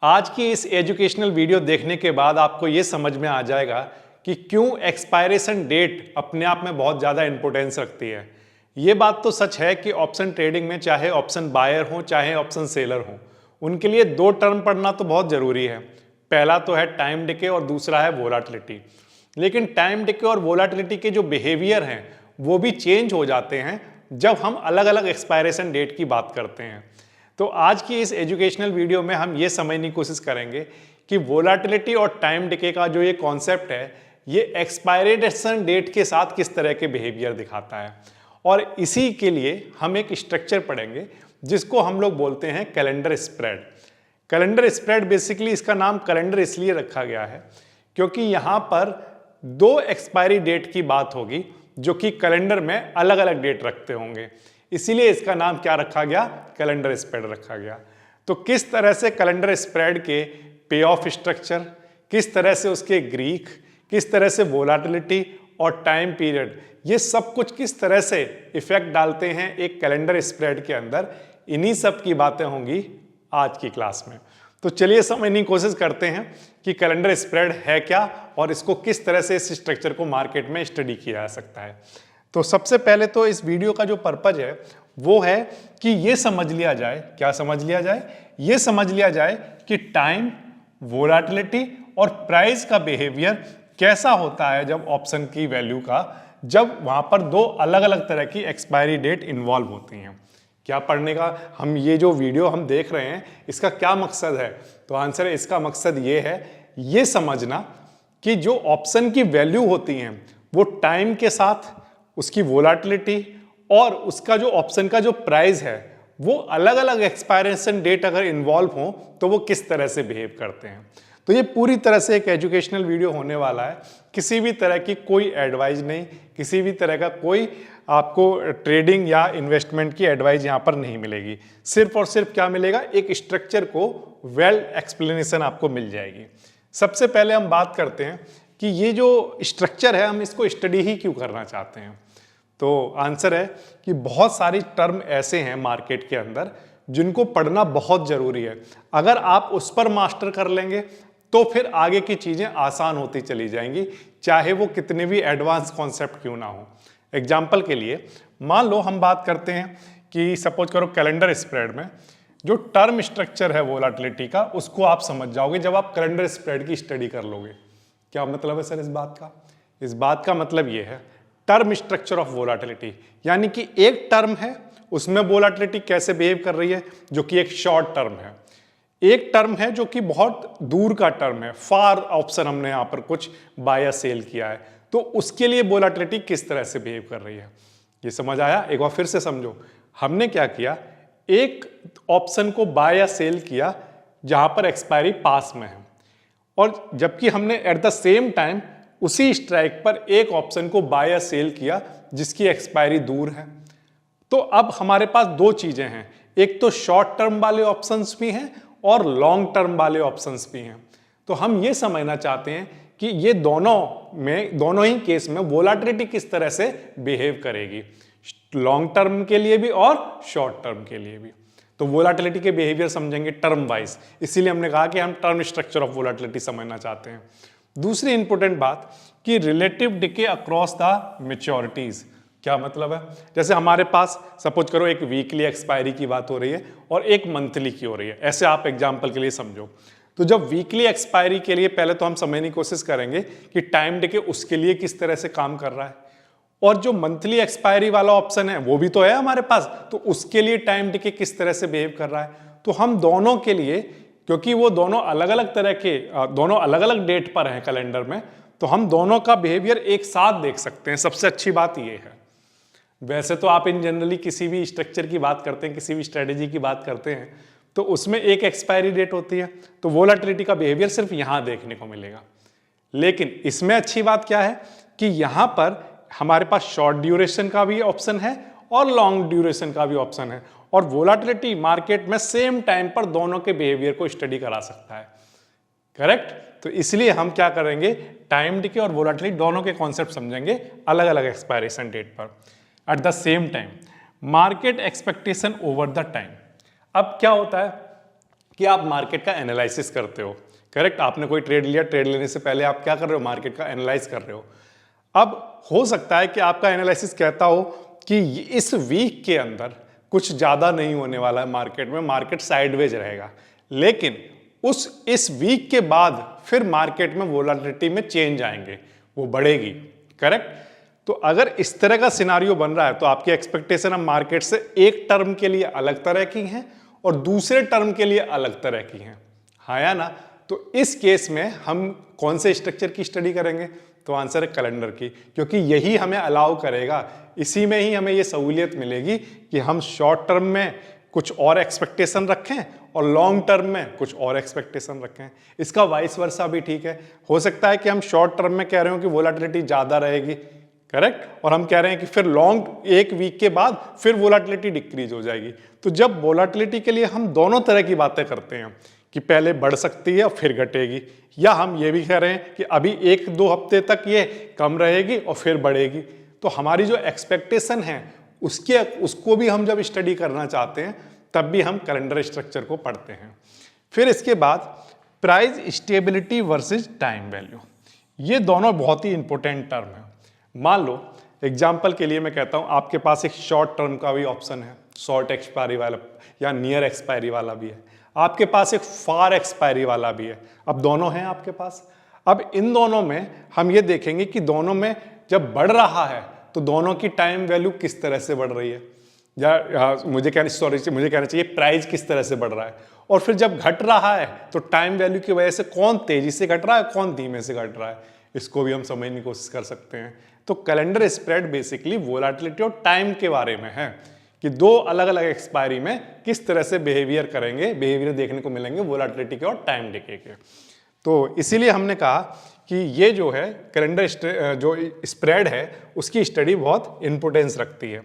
आज की इस एजुकेशनल वीडियो देखने के बाद आपको ये समझ में आ जाएगा कि क्यों एक्सपायरेशन डेट अपने आप में बहुत ज़्यादा इंपॉर्टेंस रखती है। ये बात तो सच है कि ऑप्शन ट्रेडिंग में चाहे ऑप्शन बायर हो चाहे ऑप्शन सेलर हो, उनके लिए दो टर्म पढ़ना तो बहुत ज़रूरी है। पहला तो है टाइम डिके और दूसरा है वोलाटिलिटी। लेकिन टाइम डिके और वोलाटिलिटी के जो बिहेवियर हैं वो भी चेंज हो जाते हैं जब हम अलग अलग एक्सपायरेशन डेट की बात करते हैं। तो आज की इस एजुकेशनल वीडियो में हम ये समझने की कोशिश करेंगे कि वोलाटिलिटी और टाइम डिके का जो ये कॉन्सेप्ट है ये एक्सपायरेशन डेट के साथ किस तरह के बिहेवियर दिखाता है। और इसी के लिए हम एक स्ट्रक्चर पढ़ेंगे जिसको हम लोग बोलते हैं calendar spread. Calendar spread basically इसका नाम कैलेंडर इसलिए रखा गया है क्योंकि यहाँ पर दो एक्सपायरी डेट की बात होगी जो कि कैलेंडर में अलग अलग डेट रखते होंगे, इसीलिए इसका नाम क्या रखा गया, कैलेंडर स्प्रेड रखा गया। तो किस तरह से कैलेंडर स्प्रेड के पे ऑफ स्ट्रक्चर, किस तरह से उसके ग्रीक, किस तरह से वोलाटिलिटी और टाइम पीरियड, ये सब कुछ किस तरह से इफेक्ट डालते हैं एक कैलेंडर स्प्रेड के अंदर, इन्हीं सब की बातें होंगी आज की क्लास में। तो चलिए समझने की कोशिश करते हैं कि कैलेंडर स्प्रेड है क्या और इसको किस तरह से इस स्ट्रक्चर को मार्केट में स्टडी किया जा सकता है। तो सबसे पहले तो इस वीडियो का जो पर्पज है वो है कि ये समझ लिया जाए, क्या समझ लिया जाए, ये समझ लिया जाए कि टाइम, वोलाटिलिटी और प्राइस का बिहेवियर कैसा होता है जब ऑप्शन की वैल्यू का, जब वहां पर दो अलग अलग तरह की एक्सपायरी डेट इन्वॉल्व होती हैं। क्या पढ़ने का हम ये जो वीडियो हम देख रहे हैं इसका क्या मकसद है? तो आंसर है इसका मकसद ये है, ये समझना कि जो ऑप्शन की वैल्यू होती हैं वो टाइम के साथ, उसकी वोलाटिलिटी और उसका जो ऑप्शन का जो प्राइस है वो अलग अलग एक्सपायरेशन डेट अगर इन्वॉल्व हो तो वो किस तरह से बिहेव करते हैं। तो ये पूरी तरह से एक एजुकेशनल वीडियो होने वाला है, किसी भी तरह की कोई एडवाइस नहीं, किसी भी तरह का कोई आपको ट्रेडिंग या इन्वेस्टमेंट की एडवाइस यहाँ पर नहीं मिलेगी। सिर्फ और सिर्फ क्या मिलेगा, एक स्ट्रक्चर को वेल एक्सप्लेनेशन आपको मिल जाएगी। सबसे पहले हम बात करते हैं कि ये जो स्ट्रक्चर है हम इसको स्टडी ही क्यों करना चाहते हैं। तो आंसर है कि बहुत सारी टर्म ऐसे हैं मार्केट के अंदर जिनको पढ़ना बहुत जरूरी है। अगर आप उस पर मास्टर कर लेंगे तो फिर आगे की चीजें आसान होती चली जाएंगी, चाहे वो कितने भी एडवांस कॉन्सेप्ट क्यों ना हो। एग्जाम्पल के लिए मान लो हम बात करते हैं कि सपोज करो कैलेंडर स्प्रेड में जो टर्म स्ट्रक्चर है वोलाटिलिटी का उसको आप समझ जाओगे जब आप कैलेंडर स्प्रेड की स्टडी कर लोगे। क्या मतलब है सर इस बात का? इस बात का मतलब ये है टर्म स्ट्रक्चर ऑफ वोलाटिलिटी, यानी कि एक टर्म है उसमें वोलाटिलिटी कैसे बिहेव कर रही है जो कि एक शॉर्ट टर्म है, एक टर्म है जो कि बहुत दूर का टर्म है, फार ऑप्शन हमने यहां पर कुछ बाय या सेल किया है, तो उसके लिए वोलाटिलिटी किस तरह से बिहेव कर रही है। ये समझ आया? एक बार फिर से समझो, हमने क्या किया, एक ऑप्शन को बाय या सेल किया जहां पर एक्सपायरी पास में है और जबकि हमने एट द सेम टाइम उसी स्ट्राइक पर एक ऑप्शन को बाय या सेल किया जिसकी एक्सपायरी दूर है। तो अब हमारे पास दो चीजें हैं, एक तो शॉर्ट टर्म वाले ऑप्शंस भी हैं और लॉन्ग टर्म वाले ऑप्शंस भी हैं। तो हम ये समझना चाहते हैं कि ये दोनों ही केस में वोलाटिलिटी किस तरह से बिहेव करेगी, लॉन्ग टर्म के लिए भी और शॉर्ट टर्म के लिए भी। तो वोलाटिलिटी के बिहेवियर समझेंगे टर्म वाइज, इसीलिए हमने कहा कि हम टर्म स्ट्रक्चर ऑफ वोलाटिलिटी समझना चाहते हैं। दूसरी इंपॉर्टेंट बात कि रिलेटिव डिके अक्रॉस द मैच्योरिटीज। क्या मतलब है? जैसे हमारे पास सपोज करो एक वीकली एक्सपायरी की बात हो रही है और एक मंथली की हो रही है, ऐसे आप एग्जांपल के लिए समझो। तो जब वीकली एक्सपायरी के लिए पहले तो हम समझने की कोशिश करेंगे कि टाइम डिके उसके लिए किस तरह से काम कर रहा है, और जो मंथली एक्सपायरी वाला ऑप्शन है वो भी तो है हमारे पास, तो उसके लिए टाइम डिके किस तरह से बिहेव कर रहा है। तो हम दोनों के लिए, क्योंकि वो दोनों अलग अलग तरह के, दोनों अलग अलग डेट पर हैं कैलेंडर में, तो हम दोनों का बिहेवियर एक साथ देख सकते हैं। सबसे अच्छी बात ये है। वैसे तो आप इन जनरली किसी भी स्ट्रक्चर की बात करते हैं, किसी भी स्ट्रेटेजी की बात करते हैं तो उसमें एक एक्सपायरी डेट होती है, तो वोलाटिलिटी का बिहेवियर सिर्फ यहां देखने को मिलेगा। लेकिन इसमें अच्छी बात क्या है कि यहां पर हमारे पास शॉर्ट ड्यूरेशन का भी ऑप्शन है और लॉन्ग ड्यूरेशन का भी ऑप्शन है, और वोलाटिलिटी मार्केट में सेम टाइम पर दोनों के बिहेवियर को स्टडी करा सकता है। करेक्ट? तो इसलिए हम क्या करेंगे, टाइम डिके और वोलाटिलिटी दोनों के कॉन्सेप्ट समझेंगे अलग अलग एक्सपायरेशन डेट पर। At the same time market expectation over the time. अब क्या होता है कि आप मार्केट का एनालिसिस करते हो, करेक्ट। आपने कोई ट्रेड लिया, ट्रेड लेने से पहले आप क्या कर रहे हो, मार्केट का एनालाइज कर रहे हो। अब हो सकता है कि आपका एनालिसिस कहता हो कि इस वीक के अंदर कुछ ज़्यादा नहीं होने वाला है मार्केट में, मार्केट साइडवेज रहेगा, लेकिन इस वीक के बाद फिर मार्केट में वोलेटिलिटी में चेंज आएंगे, वो बढ़ेगी, करेक्ट। तो अगर इस तरह का सिनारियो बन रहा है तो आपकी एक्सपेक्टेशन अब मार्केट से एक टर्म के लिए अलग तरह की हैं और दूसरे टर्म के लिए अलग तरह की हैं, हाँ या ना। तो इस केस में हम कौन से स्ट्रक्चर की स्टडी करेंगे, तो आंसर है कैलेंडर की, क्योंकि यही हमें अलाउ करेगा, इसी में ही हमें ये सहूलियत मिलेगी कि हम शॉर्ट टर्म में कुछ और एक्सपेक्टेशन रखें और लॉन्ग टर्म में कुछ और एक्सपेक्टेशन रखें। इसका वाइस वर्सा भी ठीक है, हो सकता है कि हम शॉर्ट टर्म में कह रहे हो कि वोलेटिलिटी ज़्यादा रहेगी, करेक्ट, और हम कह रहे हैं कि फिर लॉन्ग एक वीक के बाद फिर वोलेटिलिटी डिक्रीज हो जाएगी। तो जब वोलेटिलिटी के लिए हम दोनों तरह की बातें करते हैं कि पहले बढ़ सकती है और फिर घटेगी, या हम ये भी कह रहे हैं कि अभी 1-2 हफ्ते तक ये कम रहेगी और फिर बढ़ेगी, तो हमारी जो एक्सपेक्टेशन है उसको भी हम जब स्टडी करना चाहते हैं तब भी हम कैलेंडर स्ट्रक्चर को पढ़ते हैं। फिर इसके बाद price stability versus time value, ये दोनों बहुत ही इंपॉर्टेंट टर्म है। मान लो एग्जाम्पल के लिए मैं कहता हूँ आपके पास एक शॉर्ट टर्म का भी ऑप्शन है, शॉर्ट एक्सपायरी वाला या नियर एक्सपायरी वाला भी है, आपके पास एक फार एक्सपायरी वाला भी है। अब दोनों हैं आपके पास। अब इन दोनों में हम ये देखेंगे कि दोनों में जब बढ़ रहा है तो दोनों की टाइम वैल्यू किस तरह से बढ़ रही है, या मुझे कहना चाहिए प्राइस किस तरह से बढ़ रहा है, और फिर जब घट रहा है तो टाइम वैल्यू की वजह से कौन तेजी से घट रहा है, कौन धीमे से घट रहा है, इसको भी हम समझने की कोशिश कर सकते हैं। तो कैलेंडर स्प्रेड बेसिकली वोलेटिलिटी और टाइम के बारे में है कि दो अलग अलग एक्सपायरी में किस तरह से बिहेवियर देखने को मिलेंगे वोलेटिलिटी के और टाइम डिके के। तो इसीलिए हमने कहा कि ये जो है कैलेंडर जो स्प्रेड है उसकी स्टडी बहुत इंपॉर्टेंस रखती है।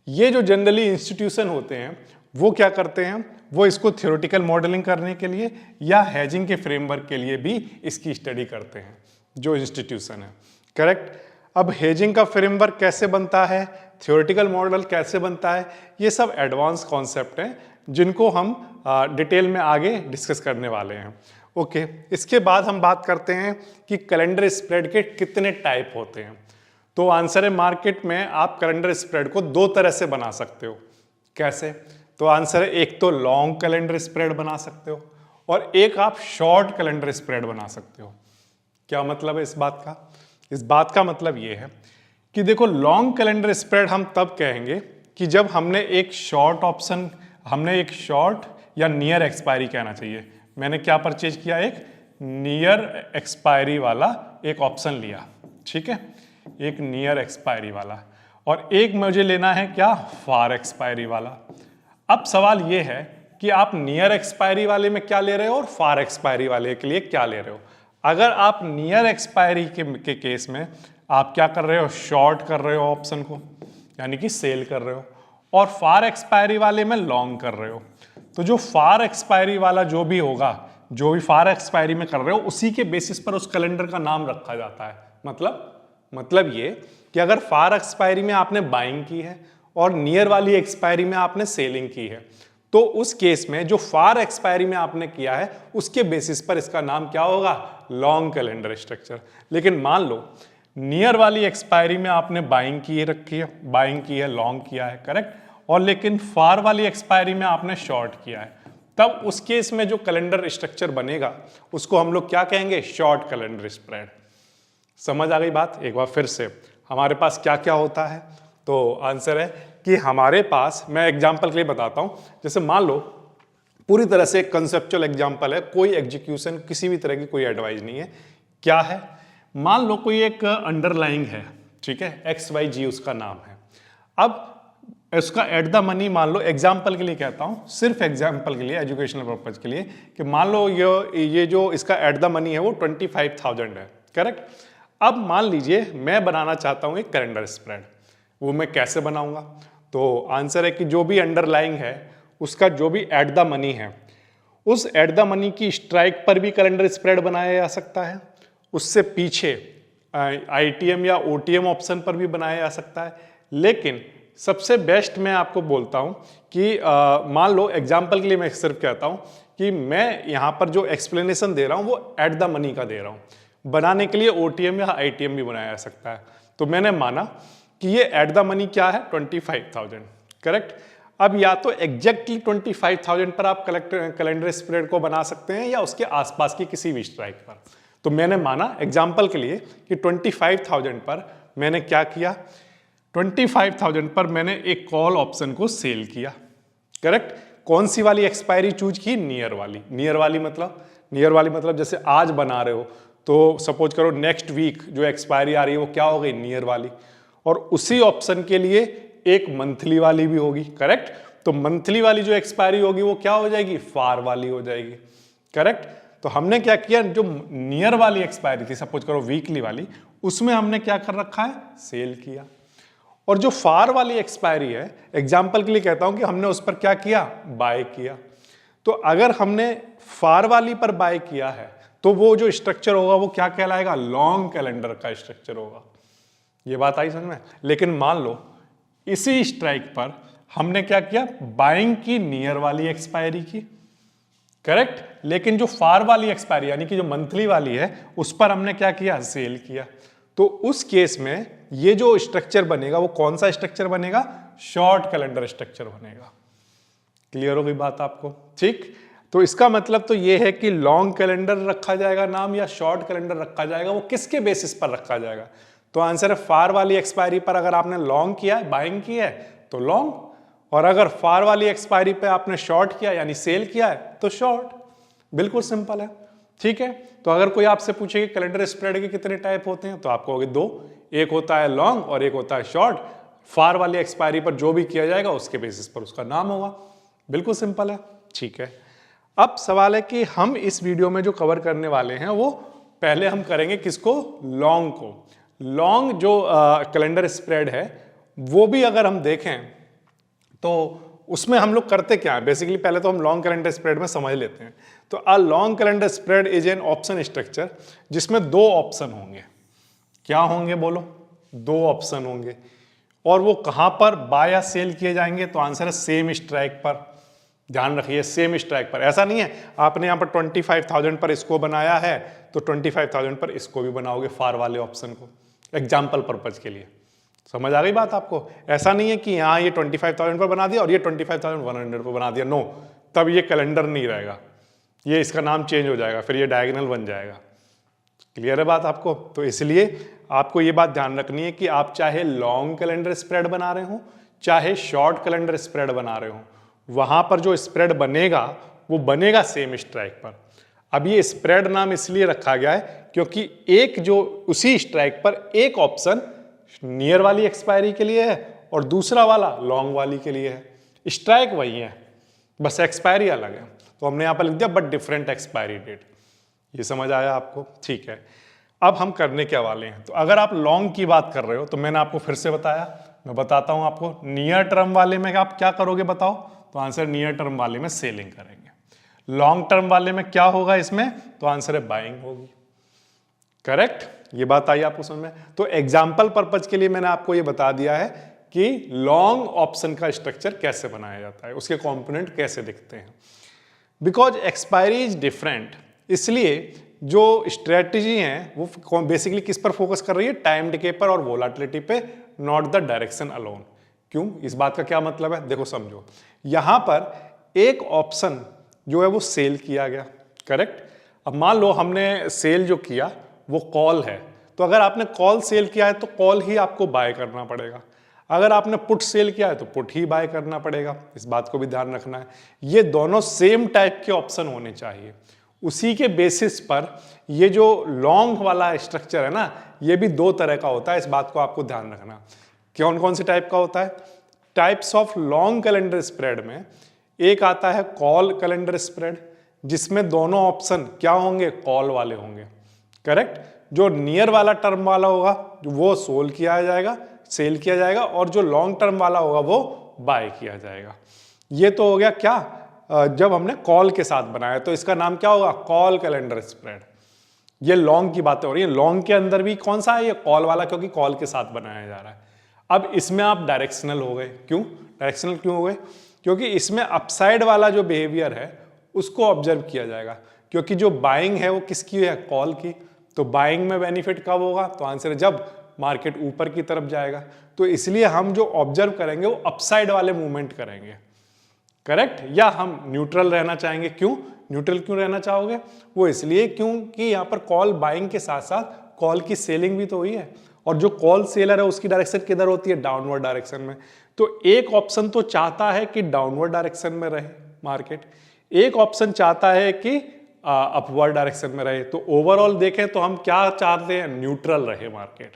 ये जो जनरली इंस्टीट्यूशन होते हैं वो क्या करते हैं, वो इसको थ्योरेटिकल मॉडलिंग करने के लिए या हेजिंग के फ्रेमवर्क के लिए भी इसकी स्टडी करते हैं जो इंस्टीट्यूशन है, करेक्ट। अब हेजिंग का फ्रेमवर्क कैसे बनता है, थ्योरेटिकल मॉडल कैसे बनता है, ये सब एडवांस कॉन्सेप्ट हैं जिनको हम डिटेल में आगे डिस्कस करने वाले हैं। ओके, इसके बाद हम बात करते हैं कि कैलेंडर स्प्रेड के कितने टाइप होते हैं। तो आंसर है मार्केट में आप कैलेंडर स्प्रेड को दो तरह से बना सकते हो। कैसे, तो आंसर है एक तो लॉन्ग कैलेंडर स्प्रेड बना सकते हो और एक आप शॉर्ट कैलेंडर स्प्रेड बना सकते हो। क्या मतलब है इस बात का? इस बात का मतलब ये है कि देखो लॉन्ग कैलेंडर स्प्रेड हम तब कहेंगे कि जब हमने एक शॉर्ट या नियर एक्सपायरी कहना चाहिए, मैंने क्या परचेज किया, एक नियर एक्सपायरी वाला एक ऑप्शन लिया, ठीक है, एक नियर एक्सपायरी वाला, और एक मुझे लेना है क्या, फार एक्सपायरी वाला। अब सवाल ये है कि आप नियर एक्सपायरी वाले में क्या ले रहे हो और फार एक्सपायरी वाले के लिए क्या ले रहे हो। अगर आप नियर एक्सपायरी के केस में आप क्या कर रहे हो, शॉर्ट कर रहे हो ऑप्शन को, यानी कि सेल कर रहे हो, और फार एक्सपायरी वाले में लॉन्ग कर रहे हो। तो जो फार एक्सपायरी वाला जो भी होगा, जो भी फार एक्सपायरी में कर रहे हो, उसी के बेसिस पर उस कैलेंडर का नाम रखा जाता है। मतलब ये कि अगर फार एक्सपायरी में आपने बाइंग की है और नियर वाली एक्सपायरी में आपने सेलिंग की है, तो उस केस में जो फार एक्सपायरी में आपने किया है उसके बेसिस पर इसका नाम क्या होगा, लॉन्ग कैलेंडर स्ट्रक्चर। लेकिन मान लो नियर वाली एक्सपायरी में आपने बाइंग की है, लॉन्ग किया है, करेक्ट, और लेकिन फार वाली एक्सपायरी में आपने शॉर्ट किया है, तब उस केस में जो कैलेंडर स्ट्रक्चर बनेगा उसको हम लोग क्या कहेंगे, शॉर्ट कैलेंडर स्प्रेड। समझ आ गई बात? एक बार फिर से हमारे पास क्या क्या होता है, तो आंसर है कि हमारे पास, मैं एग्जांपल के लिए बताता हूं, जैसे मान लो पूरी तरह से कंसेप्चुअल एग्जांपल है, कोई एग्जीक्यूशन किसी भी तरह की कोई एडवाइस नहीं है। क्या है, मान लो कोई एक अंडरलाइंग है, ठीक है, XYG उसका नाम है। अब उसका एट द मनी, मान लो एग्जाम्पल के लिए कहता हूं, सिर्फ एग्जाम्पल के लिए, एजुकेशनल पर्पज के लिए, कि मान लो ये जो इसका एट द मनी है वो 25,000 है, करेक्ट। अब मान लीजिए मैं बनाना चाहता हूं एक कैलेंडर स्प्रेड, वो मैं कैसे बनाऊंगा, तो आंसर है कि जो भी अंडरलाइंग है उसका जो भी एट द मनी है, उस एट द मनी की स्ट्राइक पर भी कैलेंडर स्प्रेड बनाया जा सकता है, उससे पीछे ITM या OTM ऑप्शन पर भी बनाया जा सकता है। लेकिन सबसे बेस्ट मैं आपको बोलता हूं कि मान लो एग्जाम्पल के लिए मैं सिर्फ कहता हूं कि मैं यहां पर जो एक्सप्लेनेशन दे रहा हूं वो एट द मनी का दे रहा हूं। बनाने के लिए ओटीएम या आईटीएम भी बनाया जा सकता है। तो मैंने माना कि ये एट द मनी क्या है 25,000, करेक्ट। अब या तो एग्जैक्टली 25,000 पर आप कैलेंडर स्प्रेड को बना सकते हैं या उसके आसपास की किसी भी स्ट्राइक पर। तो मैंने माना एग्जाम्पल के लिए कि 25,000 पर मैंने क्या किया, 25,000 पर मैंने एक कॉल ऑप्शन को सेल किया, करेक्ट। कौन सी वाली एक्सपायरी चूज की, नियर वाली। नियर वाली मतलब जैसे आज बना रहे हो तो सपोज करो नेक्स्ट वीक जो एक्सपायरी आ रही है वो क्या हो गई, नियर वाली। और उसी ऑप्शन के लिए एक मंथली वाली भी होगी, करेक्ट। तो मंथली वाली जो एक्सपायरी होगी वो क्या हो जाएगी, फार वाली हो जाएगी, करेक्ट। तो हमने क्या किया, जो नियर वाली एक्सपायरी थी सपोज करो वीकली वाली, उसमें हमने क्या कर रखा है, सेल किया। और जो फार वाली एक्सपायरी है, एग्जाम्पल के लिए कहता हूं कि हमने उस पर क्या किया, बाय किया। तो अगर हमने फार वाली पर बाय किया है तो वो जो स्ट्रक्चर होगा वो क्या कहलाएगा, लॉन्ग कैलेंडर का स्ट्रक्चर होगा। ये बात आई समझ में। लेकिन मान लो इसी स्ट्राइक पर हमने क्या किया, बाइंग की नियर वाली एक्सपायरी की, करेक्ट। लेकिन जो फार वाली एक्सपायरी यानी कि जो मंथली वाली है उस पर हमने क्या किया, सेल किया। तो उस केस में ये जो स्ट्रक्चर बनेगा वो कौन सा स्ट्रक्चर बनेगा, शॉर्ट कैलेंडर स्ट्रक्चर बनेगा। क्लियर हो गई बात आपको, ठीक। तो इसका मतलब तो ये है कि लॉन्ग कैलेंडर रखा जाएगा नाम या शॉर्ट कैलेंडर रखा जाएगा, वो किसके बेसिस पर रखा जाएगा। तो आंसर है फार वाली एक्सपायरी पर अगर आपने लॉन्ग किया है, बाइंग की है तो लॉन्ग, और अगर फार वाली एक्सपायरी पे आपने शॉर्ट किया यानी सेल किया है तो शॉर्ट। बिल्कुल सिंपल है, ठीक है। तो अगर कोई आपसे पूछे कि कैलेंडर स्प्रेड के कितने टाइप होते हैं तो आप कहोगे दो, एक होता है लॉन्ग और एक होता है शॉर्ट। फार वाली एक्सपायरी पर जो भी किया जाएगा उसके बेसिस पर उसका नाम होगा। बिल्कुल सिंपल है, ठीक है। अब सवाल है कि हम इस वीडियो में जो कवर करने वाले हैं वो पहले हम करेंगे किसको, लॉन्ग को। लॉन्ग जो कैलेंडर स्प्रेड है वो भी अगर हम देखें तो उसमें हम लोग करते क्या है, बेसिकली पहले तो हम लॉन्ग कैलेंडर स्प्रेड में समझ लेते हैं। तो a long calendar spread is an option structure जिसमें दो ऑप्शन होंगे। क्या होंगे बोलो, दो ऑप्शन होंगे। और वो कहां पर बाय या सेल किए जाएंगे, तो आंसर है सेम स्ट्राइक पर। ध्यान रखिए सेम स्ट्राइक पर, ऐसा नहीं है आपने यहां पर 25,000 पर इसको बनाया है तो 25,000 पर इसको भी बनाओगे फार वाले ऑप्शन को, एग्जाम्पल पर्पज के लिए। समझ आ गई बात आपको। ऐसा नहीं है कि यहाँ ये 25,000 पर बना दिया और ये 25,100 पर बना दिया, नो, तब ये कैलेंडर नहीं रहेगा, ये इसका नाम चेंज हो जाएगा, फिर ये डायगोनल बन जाएगा। क्लियर है बात आपको। तो इसलिए आपको ये बात ध्यान रखनी है कि आप चाहे लॉन्ग कैलेंडर स्प्रेड बना रहे हो चाहे शॉर्ट कैलेंडर स्प्रेड बना रहे हो, वहां पर जो स्प्रेड बनेगा वो बनेगा सेम स्ट्राइक पर। अब ये स्प्रेड नाम इसलिए रखा गया है क्योंकि एक जो उसी स्ट्राइक पर एक ऑप्शन नियर वाली एक्सपायरी के लिए है और दूसरा वाला लॉन्ग वाली के लिए है। स्ट्राइक वही है, बस एक्सपायरी अलग है। तो हमने यहां पर लिख दिया बट डिफरेंट एक्सपायरी डेट। ये समझ आया आपको, ठीक है। अब हम करने क्या वाले हैं, तो अगर आप लॉन्ग की बात कर रहे हो तो मैंने आपको फिर से बताया, मैं बताता हूं आपको। नियर टर्म वाले में आप क्या करोगे बताओ, तो आंसर नियर टर्म वाले में सेलिंग करेंगे। लॉन्ग टर्म वाले में क्या होगा इसमें, तो आंसर है बाइंग होगी, करेक्ट। ये बात आई आपको समझ में। तो एग्जाम्पल पर्पज के लिए मैंने आपको ये बता दिया है कि लॉन्ग ऑप्शन का स्ट्रक्चर कैसे बनाया जाता है, उसके कंपोनेंट कैसे दिखते हैं। बिकॉज एक्सपायरी इज डिफरेंट, इसलिए जो स्ट्रेटजी है वो बेसिकली किस पर फोकस कर रही है, टाइम डिके पर और वोलाटिलिटी पे, नॉट द डायरेक्शन अलोन। क्यों, इस बात का क्या मतलब है, देखो समझो। यहां पर एक ऑप्शन जो है वो सेल किया गया, करेक्ट। अब मान लो हमने सेल जो किया वो कॉल है, तो अगर आपने कॉल सेल किया है तो कॉल ही आपको बाय करना पड़ेगा। अगर आपने पुट सेल किया है तो पुट ही बाय करना पड़ेगा। इस बात को भी ध्यान रखना है। ये दोनों सेम टाइप के ऑप्शन होने चाहिए। उसी के बेसिस पर ये जो लॉन्ग वाला स्ट्रक्चर है ना, ये भी दो तरह का होता है। इस बात को आपको ध्यान रखना। कौन कौन से टाइप का होता है, types of long calendar spread में एक आता है कॉल कैलेंडर स्प्रेड, जिसमें दोनों ऑप्शन क्या होंगे, कॉल वाले होंगे, करेक्ट। जो नियर वाला टर्म वाला होगा वो सेल किया जाएगा और जो लॉन्ग टर्म वाला होगा वो बाय किया जाएगा। ये तो हो गया क्या, जब हमने कॉल के साथ बनाया, तो इसका नाम क्या होगा, कॉल कैलेंडर स्प्रेड। ये लॉन्ग की बातें हो रही है। लॉन्ग के अंदर भी कौन सा है, ये कॉल वाला, क्योंकि कॉल के साथ बनाया जा रहा है। अब इसमें आप डायरेक्शनल हो गए। क्यों डायरेक्शनल क्यों हो गए, क्योंकि इसमें अपसाइड वाला जो बिहेवियर है उसको ऑब्जर्व किया जाएगा, क्योंकि जो बाइंग है वो किसकी है, कॉल की। तो बाइंग में बेनिफिट कब होगा, तो आंसर है जब मार्केट ऊपर की तरफ जाएगा। तो इसलिए हम जो ऑब्जर्व करेंगे वो अपसाइड वाले मूवमेंट करेंगे, करेक्ट। या हम न्यूट्रल रहना चाहेंगे, क्यों न्यूट्रल क्यों रहना चाहोगे, वो इसलिए क्योंकि यहाँ पर कॉल बाइंग के साथ साथ कॉल की सेलिंग भी तो हुई है, और जो कॉल सेलर है उसकी डायरेक्शन किधर होती है, डाउनवर्ड डायरेक्शन में। तो एक ऑप्शन तो चाहता है कि डाउनवर्ड डायरेक्शन में रहे मार्केट, एक ऑप्शन चाहता है कि अपवर्ड डायरेक्शन में रहे। तो ओवरऑल देखें तो हम क्या चाहते हैं, न्यूट्रल रहे मार्केट।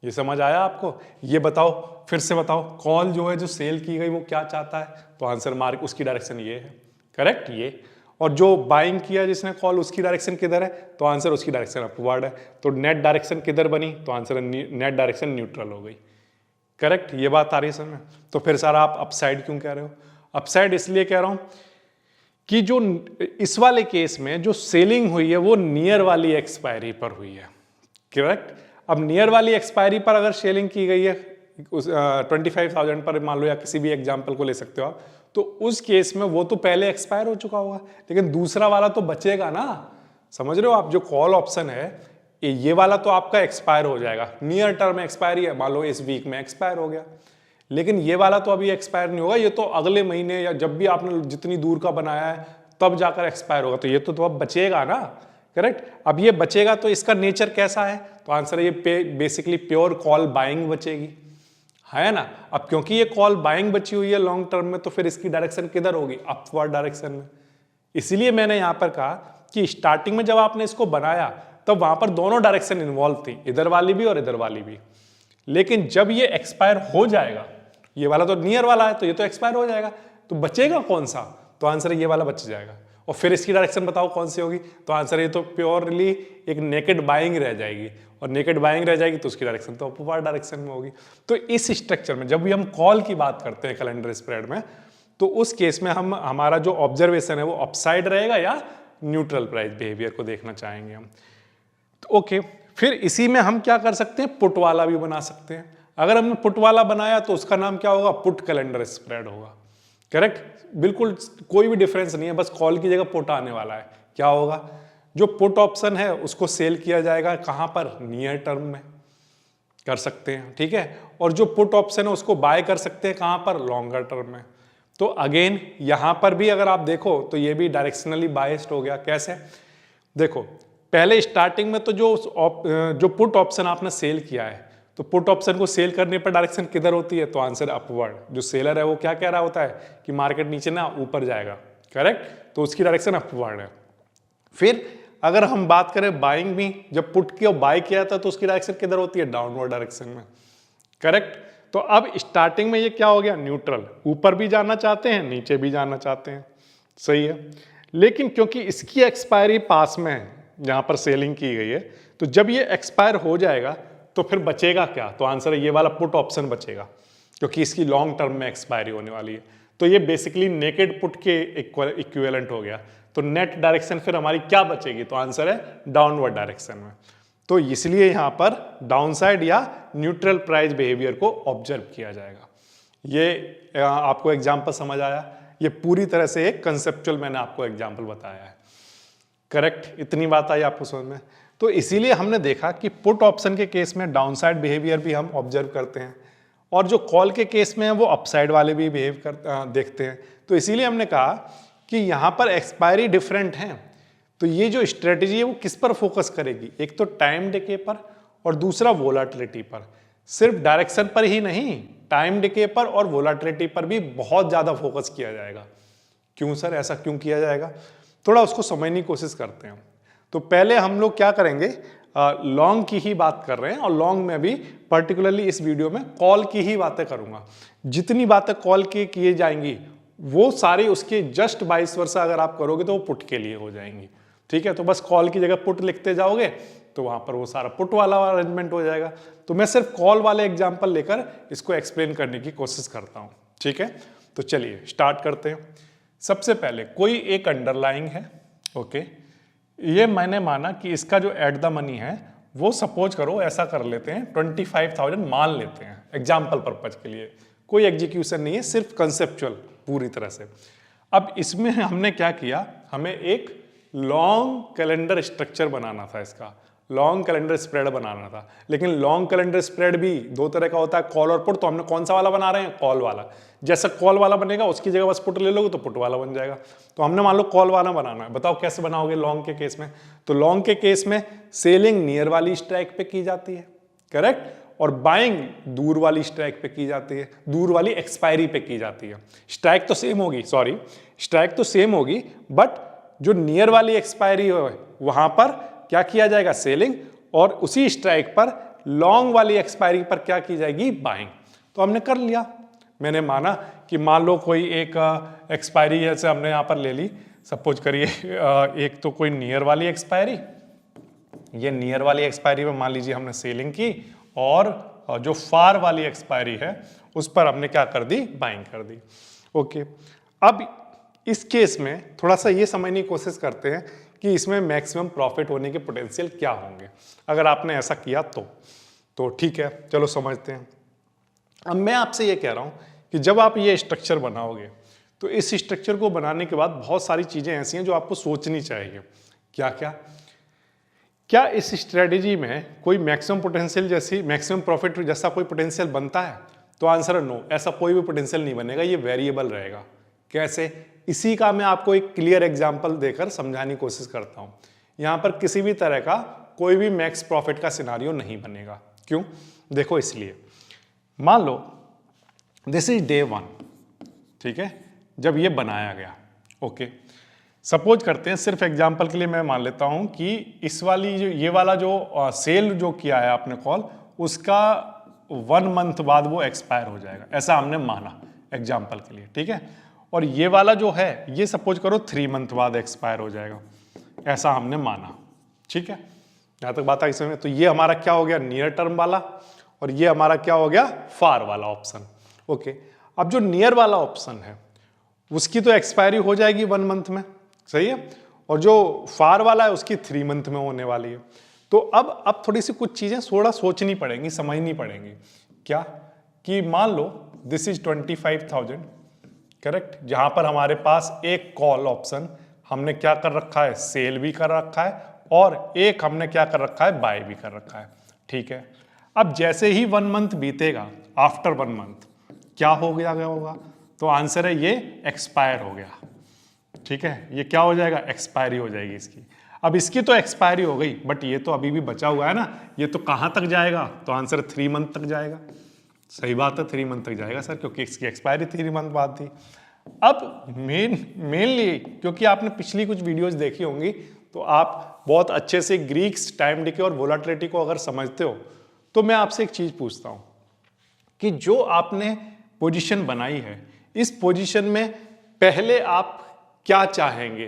ये समझ आया आपको, ये बताओ, फिर से बताओ, कॉल जो है जो सेल की गई वो क्या चाहता है, तो आंसर मार्क उसकी डायरेक्शन ये है, करेक्ट ये। और जो बाइंग किया जिसने कॉल, उसकी डायरेक्शन किधर है, तो आंसर उसकी डायरेक्शन अपवर्ड है। तो नेट डायरेक्शन किधर बनी, तो आंसर नेट डायरेक्शन न्यूट्रल हो गई, करेक्ट। ये बात आ रही है समझ। तो फिर सारा आप अपसाइड क्यों कह रहे हो, अपसाइड इसलिए कह रहा हूं कि जो इस वाले केस में जो सेलिंग हुई है वो नियर वाली एक्सपायरी पर हुई है, करेक्ट। अब नियर वाली एक्सपायरी पर अगर सेलिंग की गई है 25,000 पर मान लो, या किसी भी एग्जांपल को ले सकते हो आप, तो उस केस में वो तो पहले एक्सपायर हो चुका होगा, लेकिन दूसरा वाला तो बचेगा ना, समझ रहे हो आप। जो कॉल ऑप्शन है ये वाला तो आपका एक्सपायर हो जाएगा, नियर टर्म एक्सपायरी है, मान लो इस वीक में एक्सपायर हो गया, लेकिन ये वाला तो अभी एक्सपायर नहीं होगा, ये तो अगले महीने या जब भी आपने जितनी दूर का बनाया है तब जाकर एक्सपायर होगा। तो ये तो अब बचेगा ना, करेक्ट। अब ये बचेगा तो इसका नेचर कैसा है, तो आंसर है ये बेसिकली प्योर कॉल बाइंग बचेगी, है ना। अब क्योंकि ये कॉल बाइंग बची हुई है लॉन्ग टर्म में, तो फिर इसकी डायरेक्शन किधर होगी, अपवर्ड डायरेक्शन में। इसीलिए मैंने यहां पर कहा कि स्टार्टिंग में जब आपने इसको बनाया तब वहां पर दोनों डायरेक्शन इन्वॉल्व थी, इधर वाली भी और इधर वाली भी। लेकिन जब ये एक्सपायर हो जाएगा, ये वाला तो नियर वाला है तो ये तो एक्सपायर हो जाएगा, तो बचेगा कौन सा, तो आंसर ये वाला बच जाएगा। और फिर इसकी डायरेक्शन बताओ कौन सी होगी, तो आंसर ये तो प्योरली एक नेकेड बाइंग रह जाएगी, और नेकेड बाइंग रह जाएगी तो उसकी डायरेक्शन तो अपवर्ड डायरेक्शन में होगी। तो इस स्ट्रक्चर में जब भी हम कॉल की बात करते हैं कैलेंडर स्प्रेड में, तो उस केस में हम हमारा जो ऑब्जर्वेशन है वो अपसाइड रहेगा या न्यूट्रल प्राइस बिहेवियर को देखना चाहेंगे हम। तो ओके, फिर इसी में हम क्या कर सकते हैं, पुट वाला भी बना सकते हैं। अगर हमने पुट वाला बनाया तो उसका नाम क्या होगा, पुट कैलेंडर स्प्रेड होगा, करेक्ट। बिल्कुल कोई भी डिफरेंस नहीं है, बस कॉल की जगह पुट आने वाला है। क्या होगा, जो पुट ऑप्शन है उसको सेल किया जाएगा कहां पर, नियर टर्म में कर सकते हैं, ठीक है। और जो पुट ऑप्शन है उसको बाय कर सकते हैं कहां पर, लॉन्गर टर्म में। तो अगेन यहां पर भी अगर आप देखो तो ये भी डायरेक्शनली बायस्ड हो गया। कैसे, देखो पहले स्टार्टिंग में तो जो पुट ऑप्शन आपने सेल किया है, तो पुट ऑप्शन को सेल करने पर डायरेक्शन किधर होती है, तो आंसर अपवर्ड। जो सेलर है वो क्या कह रहा होता है कि मार्केट नीचे ना ऊपर जाएगा, करेक्ट, तो उसकी डायरेक्शन अपवर्ड है। फिर अगर हम बात करें बाइंग भी, जब पुट की बाय किया था तो उसकी डायरेक्शन किधर होती है, डाउनवर्ड डायरेक्शन में, करेक्ट। तो अब स्टार्टिंग में ये क्या हो गया, न्यूट्रल, ऊपर भी जाना चाहते हैं नीचे भी जाना चाहते हैं, सही है। लेकिन क्योंकि इसकी एक्सपायरी पास में है जहां पर सेलिंग की गई है, तो जब ये एक्सपायर हो जाएगा तो फिर बचेगा क्या, तो आंसर है ये वाला पुट ऑप्शन बचेगा, क्योंकि इसकी लॉन्ग टर्म में एक्सपायरी होने वाली है। तो ये बेसिकली नेकेड पुट के इक्विवेलेंट हो गया। तो नेट डायरेक्शन फिर हमारी क्या बचेगी, तो आंसर है डाउनवर्ड डायरेक्शन में। तो इसलिए यहां पर डाउनसाइड या न्यूट्रल प्राइस बिहेवियर को ऑब्जर्व किया जाएगा। ये आपको एग्जाम्पल समझ आया, ये पूरी तरह से एक कंसेप्चुअल मैंने आपको एग्जाम्पल बताया है, करेक्ट। इतनी बात आई आपको समझ में। तो इसीलिए हमने देखा कि पुट ऑप्शन के केस में डाउनसाइड बिहेवियर भी हम ऑब्जर्व करते हैं, और जो कॉल के केस में है वो अपसाइड वाले भी देखते हैं। तो इसीलिए हमने कहा कि यहां पर एक्सपायरी डिफरेंट है, तो ये जो स्ट्रेटेजी है वो किस पर फोकस करेगी, एक तो टाइम डिके पर और दूसरा वोलाटिलिटी पर। सिर्फ डायरेक्शन पर ही नहीं, टाइम डिके पर और वोलाटिलिटी पर भी बहुत ज्यादा फोकस किया जाएगा। क्यों सर, ऐसा क्यों किया जाएगा, थोड़ा उसको समझने की कोशिश करते हैं। तो पहले हम लोग क्या करेंगे, लॉन्ग की ही बात कर रहे हैं, और लॉन्ग में भी पर्टिकुलरली इस वीडियो में कॉल की ही बातें करूंगा। जितनी बातें कॉल की किए जाएंगी वो सारी उसके जस्ट 22 वर्ष अगर आप करोगे तो वो पुट के लिए हो जाएंगी, ठीक है। तो बस कॉल की जगह पुट लिखते जाओगे तो वहां पर वो सारा पुट वाला अरेंजमेंट हो जाएगा। तो मैं सिर्फ कॉल वाले एग्जाम्पल लेकर इसको एक्सप्लेन करने की कोशिश करता हूं, ठीक है। तो चलिए स्टार्ट करते हैं। सबसे पहले कोई एक अंडरलाइंग है, ओके, ये मैंने माना कि इसका जो एट द मनी है वो सपोज करो ऐसा कर लेते हैं 25,000 मान लेते हैं एग्जाम्पल पर्पज के लिए, कोई एग्जीक्यूशन नहीं है, सिर्फ कंसेप्चुअल पूरी तरह से। अब इसमें हमने क्या किया, हमें एक लॉन्ग कैलेंडर स्ट्रक्चर बनाना था, इसका लॉन्ग कैलेंडर स्प्रेड बनाना था। लेकिन लॉन्ग कैलेंडर स्प्रेड भी दो तरह का होता है, कॉल और पुट। तो हमने कौन सा वाला बना रहे हैं, कॉल वाला। जैसा कॉल वाला बनेगा उसकी जगह बस पुट ले लोगे तो पुट वाला बन जाएगा। तो हमने मान लो कॉल वाला बनाना है, बताओ कैसे बनाओगे लॉन्ग के केस में। तो लॉन्ग के केस में सेलिंग नियर वाली स्ट्राइक पे की जाती है, करेक्ट, और बाइंग दूर वाली स्ट्राइक पे की जाती है, दूर वाली एक्सपायरी पे की जाती है। स्ट्राइक तो सेम होगी, सॉरी स्ट्राइक तो सेम होगी, बट जो नियर वाली एक्सपायरी हो वहां पर क्या किया जाएगा, सेलिंग, और उसी स्ट्राइक पर लॉन्ग वाली एक्सपायरी पर क्या की जाएगी, बाइंग। तो हमने कर लिया। मैंने माना कि मान लो कोई एक एक्सपायरी जैसे हमने यहां पर ले ली, सपोज करिए एक तो कोई नियर वाली एक्सपायरी, ये नियर वाली एक्सपायरी में मान लीजिए हमने सेलिंग की, और जो फार वाली एक्सपायरी है उस पर हमने क्या कर दी, बाइंग कर दी। ओके, अब इस केस में थोड़ा सा ये समझने की कोशिश करते हैं कि इसमें मैक्सिमम प्रॉफिट होने के पोटेंशियल क्या होंगे अगर आपने ऐसा किया तो ठीक है, चलो समझते हैं। अब मैं आपसे ये कह रहा हूं कि जब आप ये स्ट्रक्चर बनाओगे तो इस स्ट्रक्चर को बनाने के बाद बहुत सारी चीजें ऐसी हैं जो आपको सोचनी चाहिए। क्या क्या क्या इस स्ट्रेटेजी में कोई मैक्सिमम पोटेंशियल जैसी, मैक्सिमम प्रॉफिट जैसा कोई पोटेंशियल बनता है? तो आंसर है नो, ऐसा कोई भी पोटेंशियल नहीं बनेगा, ये वेरिएबल रहेगा। कैसे? इसी का मैं आपको एक क्लियर एग्जांपल देकर समझाने की कोशिश करता हूं। यहां पर किसी भी तरह का कोई भी मैक्स प्रॉफिट का सिनारियो नहीं बनेगा। क्यों? देखो, इसलिए मान लो दिस इज डे 1, ठीक है, जब ये बनाया गया। ओके, सपोज करते हैं, सिर्फ एग्जांपल के लिए मैं मान लेता हूं कि इस वाली जो ये वाला जो सेल जो किया है आपने कॉल, उसका 1 मंथ बाद वो एक्सपायर हो जाएगा, ऐसा हमने माना एग्जांपल के लिए, ठीक है। और ये वाला जो है ये सपोज करो 3 मंथ बाद एक्सपायर हो जाएगा, ऐसा हमने माना, ठीक है। यहां तक बात आई इसमें। तो ये हमारा क्या हो गया, नियर टर्म वाला, और ये हमारा क्या हो गया, फार वाला ऑप्शन। ओके, अब जो नियर वाला ऑप्शन है उसकी तो एक्सपायरी हो जाएगी 1 मंथ में, सही है, और जो फार वाला है उसकी 3 मंथ में होने वाली है। तो अब थोड़ी सी कुछ चीजें थोड़ा सोचनी पड़ेंगी, समझनी पड़ेंगी। क्या कि मान लो दिस इज 25,000, करेक्ट, जहां पर हमारे पास एक कॉल ऑप्शन हमने क्या कर रखा है, सेल भी कर रखा है, और एक हमने क्या कर रखा है, बाय भी कर रखा है, ठीक है। अब जैसे ही 1 मंथ बीतेगा, आफ्टर 1 मंथ क्या हो गया होगा, तो आंसर है ये एक्सपायर हो गया, ठीक है। ये क्या हो जाएगा, एक्सपायरी हो जाएगी इसकी। अब इसकी तो एक्सपायरी हो गई, बट ये तो अभी भी बचा हुआ है ना, ये तो कहां तक जाएगा, तो आंसर 3 मंथ तक जाएगा। सही बात है, 3 मंथ तक जाएगा सर, क्योंकि इसकी एक्सपायरी 3 मंथ बाद थी। अब मेनली क्योंकि आपने पिछली कुछ वीडियोस देखी होंगी, तो आप बहुत अच्छे से ग्रीक्स, टाइम डिके और वोलाटिलिटी को अगर समझते हो, तो मैं आपसे एक चीज पूछता हूं कि जो आपने पोजीशन बनाई है, इस पोजीशन में पहले आप क्या चाहेंगे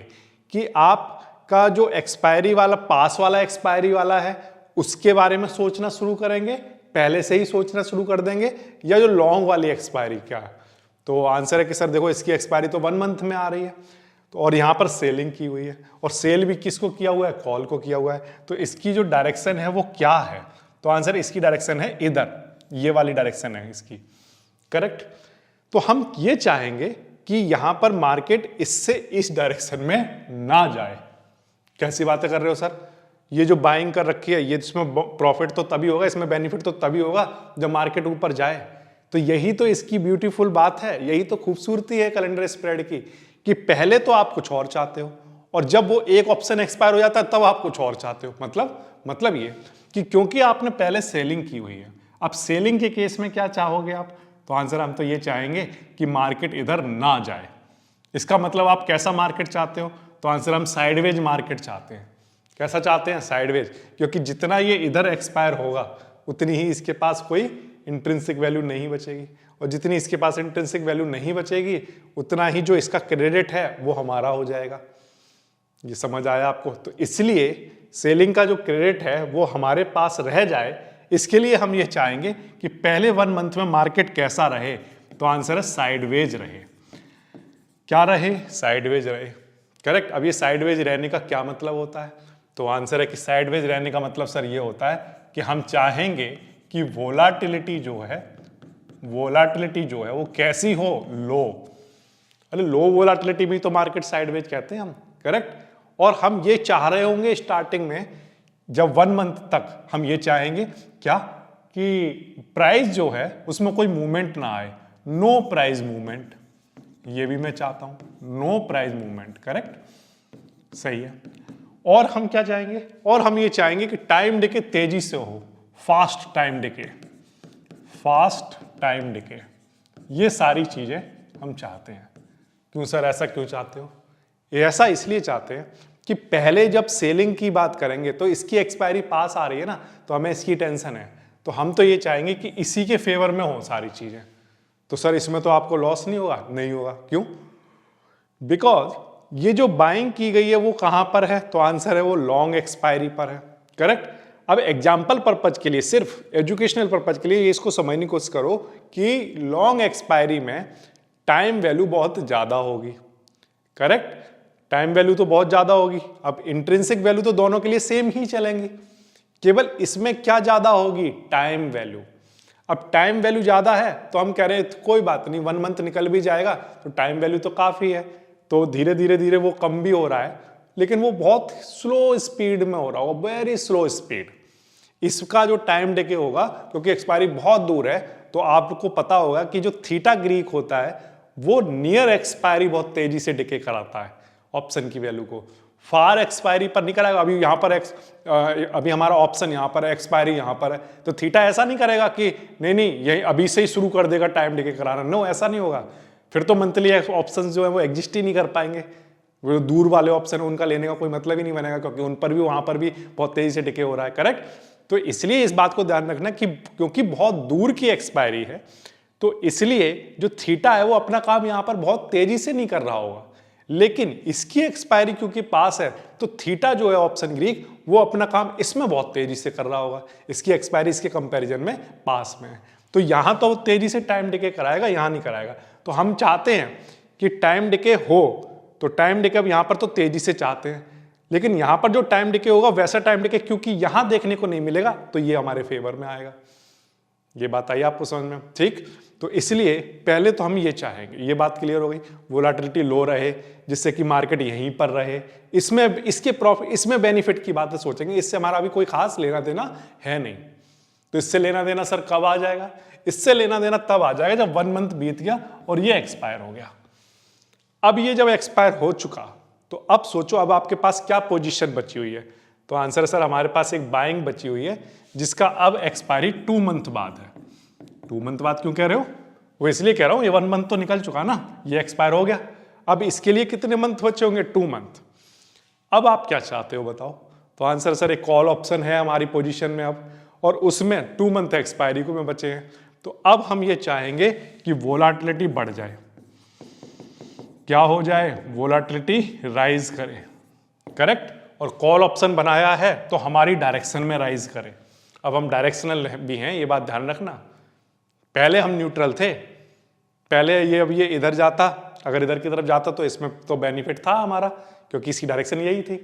कि आपका जो एक्सपायरी वाला, पास वाला एक्सपायरी वाला है, उसके बारे में सोचना शुरू करेंगे, पहले से ही सोचना शुरू कर देंगे, या जो लॉन्ग वाली एक्सपायरी क्या है? तो आंसर है कि सर देखो, इसकी एक्सपायरी तो 1 मंथ में आ रही है, तो और यहां पर सेलिंग की हुई है, और सेल भी किसको किया हुआ है, कॉल को किया हुआ है। तो इसकी जो डायरेक्शन है वो क्या है? तो आंसर इसकी डायरेक्शन है इधर, ये वाली डायरेक्शन है इसकी, करेक्ट। तो हम ये चाहेंगे कि यहां पर मार्केट इससे इस डायरेक्शन में ना जाए। कैसी बातें कर रहे हो सर, ये जो बाइंग कर रखी है, ये इसमें प्रॉफिट तो तभी होगा, इसमें बेनिफिट तो तभी होगा जब मार्केट ऊपर जाए। तो यही तो इसकी ब्यूटीफुल बात है, यही तो खूबसूरती है कैलेंडर स्प्रेड की, कि पहले तो आप कुछ और चाहते हो, और जब वो एक ऑप्शन एक्सपायर हो जाता है तब आप कुछ और चाहते हो। मतलब ये कि क्योंकि आपने पहले सेलिंग की हुई है, अब सेलिंग के केस में क्या चाहोगे आप? तो आंसर हम तो ये चाहेंगे कि मार्केट इधर ना जाए। इसका मतलब आप कैसा मार्केट चाहते हो? तो आंसर हम साइडवेज मार्केट चाहते हैं। कैसा चाहते हैं? साइडवेज, क्योंकि जितना ये इधर एक्सपायर होगा उतनी ही इसके पास कोई इंट्रिंसिक वैल्यू नहीं बचेगी, और जितनी इसके पास इंट्रिंसिक वैल्यू नहीं बचेगी उतना ही जो इसका क्रेडिट है वो हमारा हो जाएगा। ये समझ आया आपको? तो इसलिए सेलिंग का जो क्रेडिट है वो हमारे पास रह जाए, इसके लिए हम ये चाहेंगे कि पहले 1 मंथ में मार्केट कैसा रहे? तो आंसर है साइडवेज रहे। क्या रहे? साइडवेज रहे, करेक्ट। अब ये साइडवेज रहने का क्या मतलब होता है? तो आंसर है कि साइडवेज रहने का मतलब सर ये होता है कि हम चाहेंगे कि वोलाटिलिटी जो है वो कैसी हो? लो। अरे लो वोलाटिलिटी भी तो मार्केट साइडवेज कहते हैं हम, करेक्ट। और हम ये चाह रहे होंगे स्टार्टिंग में, जब 1 मंथ तक हम ये चाहेंगे क्या कि प्राइस जो है उसमें कोई मूवमेंट ना आए, नो प्राइस मूवमेंट, ये भी मैं चाहता हूं, नो प्राइस मूवमेंट, करेक्ट, सही है। और हम क्या चाहेंगे, और हम ये चाहेंगे कि टाइम डिके तेजी से हो, fast time decay, fast time decay, ये सारी चीजें हम चाहते हैं। क्यों सर, ऐसा क्यों चाहते हो? ऐसा इसलिए चाहते हैं कि पहले जब सेलिंग की बात करेंगे तो इसकी एक्सपायरी पास आ रही है ना, तो हमें इसकी टेंशन है, तो हम तो ये चाहेंगे कि इसी के फेवर में हो सारी चीजें। तो सर इसमें तो आपको लॉस नहीं होगा? नहीं होगा। क्यों? बिकॉज ये जो बाइंग की गई है वो कहां पर है, तो आंसर है वो लॉन्ग एक्सपायरी पर है, करेक्ट। अब एग्जाम्पल पर्पज के लिए, सिर्फ एजुकेशनल पर्पज के लिए ये इसको समझने की कोशिश करो कि लॉन्ग एक्सपायरी में टाइम वैल्यू बहुत ज्यादा होगी, करेक्ट, टाइम वैल्यू तो बहुत ज्यादा होगी। अब इंट्रिंसिक वैल्यू तो दोनों के लिए सेम ही चलेंगी, केवल इसमें क्या ज्यादा होगी, टाइम वैल्यू। अब टाइम वैल्यू ज्यादा है तो हम कह रहे हैं कोई बात नहीं, 1 मंथ निकल भी जाएगा तो टाइम वैल्यू तो काफी है, तो धीरे धीरे धीरे वो कम भी हो रहा है, लेकिन वो बहुत स्लो स्पीड में हो रहा होगा, वेरी स्लो स्पीड। इसका जो टाइम डिके होगा, क्योंकि एक्सपायरी बहुत दूर है, तो आपको पता होगा कि जो थीटा ग्रीक होता है वो नियर एक्सपायरी बहुत तेजी से डिके कराता है ऑप्शन की वैल्यू को, फार एक्सपायरी पर नहीं कराएगा। अभी यहां पर अभी हमारा ऑप्शन यहां पर है, एक्सपायरी यहां पर है, तो थीटा ऐसा नहीं करेगा कि नहीं यही अभी से ही शुरू कर देगा टाइम डिके कराना, नो, ऐसा नहीं होगा। फिर तो मंथली ऑप्शन जो है वो एग्जिस्ट ही नहीं कर पाएंगे, वो दूर वाले ऑप्शन उनका लेने का कोई मतलब ही नहीं बनेगा, क्योंकि उन पर भी वहां पर भी बहुत तेजी से डिके हो रहा है, करेक्ट। तो इसलिए इस बात को ध्यान रखना कि क्योंकि बहुत दूर की एक्सपायरी है, तो इसलिए जो थीटा है वो अपना काम यहां पर बहुत तेजी से नहीं कर रहा होगा, लेकिन इसकी एक्सपायरी क्योंकि पास है, तो थीटा जो है ऑप्शन ग्रीक वो अपना काम इसमें बहुत तेजी से कर रहा होगा, इसकी एक्सपायरी इसके कंपैरिजन में पास में है, तो यहां तो तेजी से टाइम डिके कराएगा, यहां नहीं कराएगा। तो हम चाहते हैं कि टाइम डिके हो, तो टाइम डिके अब यहां पर तो तेजी से चाहते हैं, लेकिन यहां पर जो टाइम डिके होगा वैसा टाइम डिके क्योंकि यहां देखने को नहीं मिलेगा, तो ये हमारे फेवर में आएगा। ये बात आई आपको समझ में? ठीक, तो इसलिए पहले तो हम ये चाहेंगे, ये बात क्लियर हो गई, वोलेटिलिटी लो रहे जिससे कि मार्केट यहीं पर रहे, इसमें इसके प्रॉफिट, इसमें बेनिफिट की बातें सोचेंगे, इससे हमारा अभी कोई खास लेना देना है नहीं। तो इससे लेना देना सर कब आ जाएगा? इससे लेना देना तब आ जाएगा जब 1 मंथ बीत गया और ये एक्सपायर हो गया। अब ये जब एक्सपायर हो चुका, तो अब सोचो अब आपके पास क्या पोजीशन बची हुई है, तो आंसर सर हमारे पास एक बाइंग बची हुई है जिसका अब एक्सपायरी 2 मंथ बाद है। 2 मंथ बाद क्यों कह रहे हो? वो इसलिए कह रहा हूं, ये 1 मंथ तो निकल चुका ना, ये एक्सपायर हो गया, अब इसके लिए कितने मंथ बचे होंगे? 2 मंथ। अब आप क्या चाहते हो बताओ? तो आंसर सर एक कॉल ऑप्शन है हमारी पोजीशन में अब, और उसमें 2 मंथ एक्सपायरी को में बचे हैं, तो अब हम ये चाहेंगे कि वोलेटिलिटी बढ़ जाए। क्या हो जाए? वोलेटिलिटी राइज करे, करेक्ट, और कॉल ऑप्शन बनाया है तो हमारी डायरेक्शन में राइज करे। अब हम डायरेक्शनल भी हैं, ये बात ध्यान रखना, पहले हम न्यूट्रल थे, पहले ये अब ये इधर जाता, अगर इधर की तरफ जाता तो इसमें तो बेनिफिट था हमारा क्योंकि इसकी डायरेक्शन यही थी,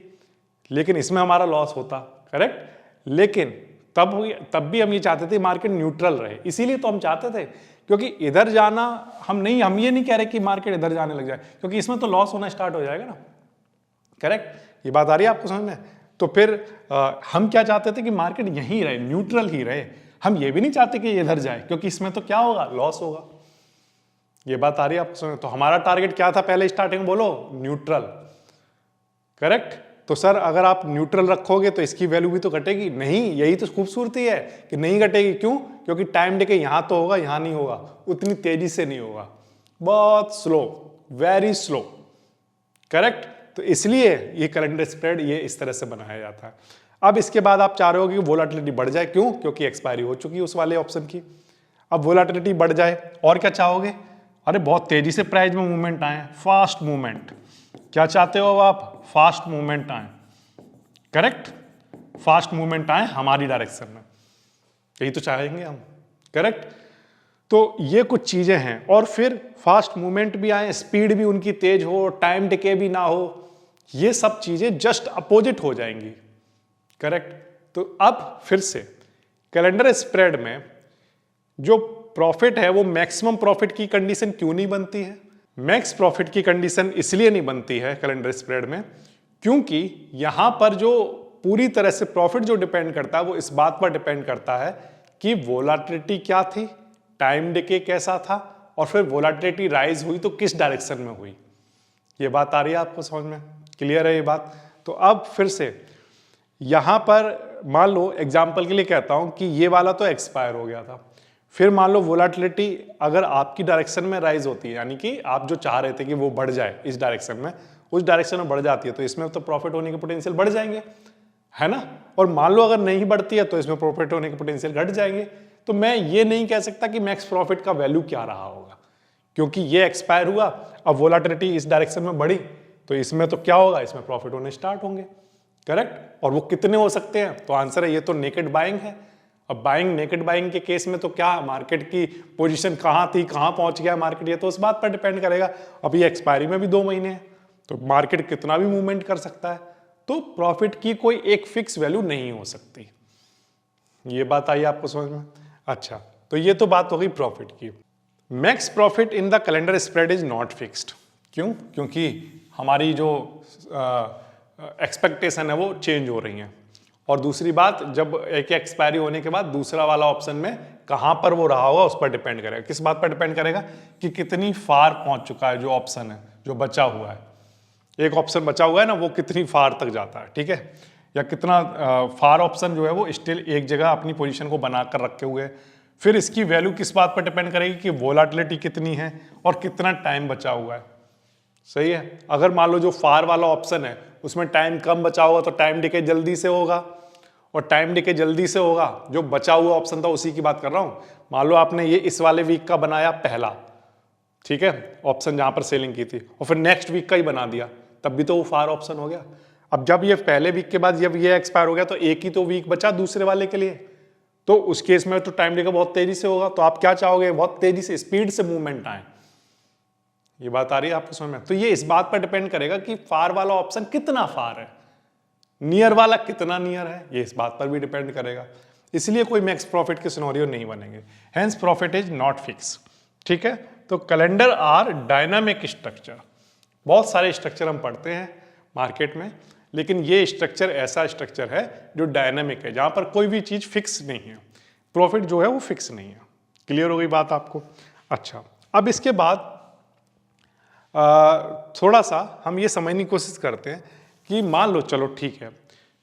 लेकिन इसमें हमारा लॉस होता, करेक्ट। लेकिन तब भी हम ये चाहते थे मार्केट न्यूट्रल रहे, इसीलिए तो हम चाहते थे, क्योंकि इधर जाना हम ये नहीं कह रहे कि मार्केट इधर जाने लग जाए, क्योंकि इसमें तो लॉस होना स्टार्ट हो जाएगा ना, करेक्ट। ये बात आ रही है आपको समझ में? तो फिर हम क्या चाहते थे कि मार्केट यहीं रहे, न्यूट्रल ही रहे, हम ये भी नहीं चाहते कि इधर जाए, क्योंकि इसमें तो क्या होगा? लॉस होगा। ये बात आ रही है आपको समझ में? तो हमारा टारगेट क्या था पहले स्टार्टिंग में? बोलो, न्यूट्रल, करेक्ट। तो सर अगर आप न्यूट्रल रखोगे तो इसकी वैल्यू भी तो घटेगी नहीं, यही तो खूबसूरती है कि नहीं घटेगी। क्यों? क्योंकि टाइम डिके यहां तो होगा, यहां नहीं होगा, उतनी तेजी से नहीं होगा, बहुत स्लो, वेरी स्लो, करेक्ट। तो इसलिए ये कैलेंडर स्प्रेड ये इस तरह से बनाया जाता है। अब इसके बाद आप चाह रहे हो कि वोलेटिलिटी बढ़ जाए, क्यों? क्योंकि एक्सपायरी हो चुकी है उस वाले ऑप्शन की। अब वोलेटिलिटी बढ़ जाए, और क्या चाहोगे? अरे बहुत तेजी से प्राइस में मूवमेंट आए, फास्ट मूवमेंट। क्या चाहते हो आप? फास्ट मूवमेंट आए, करेक्ट, फास्ट मूवमेंट आए हमारी डायरेक्शन में, यही तो चाहेंगे हम, करेक्ट। तो ये कुछ चीजें हैं, और फिर फास्ट मूवमेंट भी आए, स्पीड भी उनकी तेज हो, टाइम डिके भी ना हो, ये सब चीजें जस्ट अपोजिट हो जाएंगी, करेक्ट। तो अब फिर से कैलेंडर स्प्रेड में जो प्रॉफिट है वो मैक्सिमम प्रॉफिट की कंडीशन क्यों नहीं बनती है? मैक्स प्रॉफिट की कंडीशन इसलिए नहीं बनती है कैलेंडर स्प्रेड में क्योंकि यहां पर जो पूरी तरह से प्रॉफिट जो डिपेंड करता है वो इस बात पर डिपेंड करता है कि वोलाटिलिटी क्या थी, टाइम डिके कैसा था, और फिर वोलाटिलिटी राइज हुई तो किस डायरेक्शन में हुई। ये बात आ रही है आपको समझ में? क्लियर है ये बात? तो अब फिर से यहां पर मान लो एग्जांपल के लिए कहता हूं कि ये वाला तो एक्सपायर हो गया था, फिर मान लो वोलाटिलिटी अगर आपकी डायरेक्शन में राइज होती है, यानी कि आप जो चाह रहे थे कि वो बढ़ जाए इस डायरेक्शन में, उस डायरेक्शन में बढ़ जाती है तो इसमें तो प्रॉफिट होने के पोटेंशियल बढ़ जाएंगे, है ना। और मान लो अगर नहीं बढ़ती है तो इसमें प्रॉफिट होने के पोटेंशियल घट जाएंगे। तो मैं ये नहीं कह सकता कि मैक्स प्रॉफिट का वैल्यू क्या रहा होगा, क्योंकि ये एक्सपायर हुआ, अब वोलाटिलिटी इस डायरेक्शन में बढ़ी तो इसमें तो क्या होगा, इसमें प्रॉफिट होने स्टार्ट होंगे, करेक्ट। और वो कितने हो सकते हैं? तो आंसर है ये तो नेकेड बाइंग है। अब बाइंग, नेकेड बाइंग के केस में तो क्या मार्केट की पोजीशन कहाँ थी, कहाँ पहुंच गया मार्केट, ये तो उस बात पर डिपेंड करेगा। अभी एक्सपायरी में भी 2 महीने हैं तो मार्केट कितना भी मूवमेंट कर सकता है, तो प्रॉफिट की कोई एक फिक्स वैल्यू नहीं हो सकती। ये बात आई आपको समझ में? अच्छा, तो ये तो बात हो गई प्रॉफिट की। Max profit in the calendar spread is not fixed. क्यों? क्योंकि हमारी जो एक्सपेक्टेशन है वो चेंज हो रही है, और दूसरी बात, जब एक एक्सपायरी होने के बाद दूसरा वाला ऑप्शन में कहां पर वो रहा होगा उस पर डिपेंड करेगा। किस बात पर डिपेंड करेगा? कि कितनी फार पहुंच चुका है जो ऑप्शन है, जो बचा हुआ है, एक ऑप्शन बचा हुआ है ना, वो कितनी फार तक जाता है, ठीक है, या कितना फार ऑप्शन जो है वो स्टिल एक जगह अपनी पोजीशन को बनाकर रखे हुए। फिर इसकी वैल्यू किस बात पर डिपेंड करेगी? कि वोलाटिलिटी कितनी है और कितना टाइम बचा हुआ है। सही है। अगर मान लो जो फार वाला ऑप्शन है उसमें टाइम कम बचा होगा तो टाइम डिके जल्दी से होगा, और टाइम डिके जल्दी से होगा, जो बचा हुआ ऑप्शन था उसी की बात कर रहा हूं। मान लो आपने ये इस वाले वीक का बनाया पहला, ठीक है, ऑप्शन जहां पर सेलिंग की थी, और फिर नेक्स्ट वीक का ही बना दिया, तब भी तो वो फार ऑप्शन हो गया। अब जब ये पहले वीक के बाद जब ये एक्सपायर हो गया तो एक ही तो वीक बचा दूसरे वाले के लिए, तो उस केस में तो टाइम डिके बहुत तेजी से होगा। तो आप क्या चाहोगे? बहुत तेजी से, स्पीड से मूवमेंट आए। ये बात आ रही है आपको समझ में? तो ये इस बात पर डिपेंड करेगा कि फार वाला ऑप्शन कितना फार है, नियर वाला कितना नियर है, ये इस बात पर भी डिपेंड करेगा। इसलिए कोई मैक्स प्रॉफिट के सिनेरियो नहीं बनेंगे। Hence profit is not fix, ठीक है। तो कैलेंडर आर डायनामिक स्ट्रक्चर। बहुत सारे स्ट्रक्चर हम पढ़ते हैं मार्केट में, लेकिन ये स्ट्रक्चर ऐसा स्ट्रक्चर है जो डायनामिक है, जहां पर कोई भी चीज फिक्स नहीं है, प्रॉफिट जो है वो फिक्स नहीं है। क्लियर हो गई बात आपको? अच्छा, अब इसके बाद थोड़ा सा हम ये समझने की कोशिश करते हैं कि मान लो, चलो ठीक है,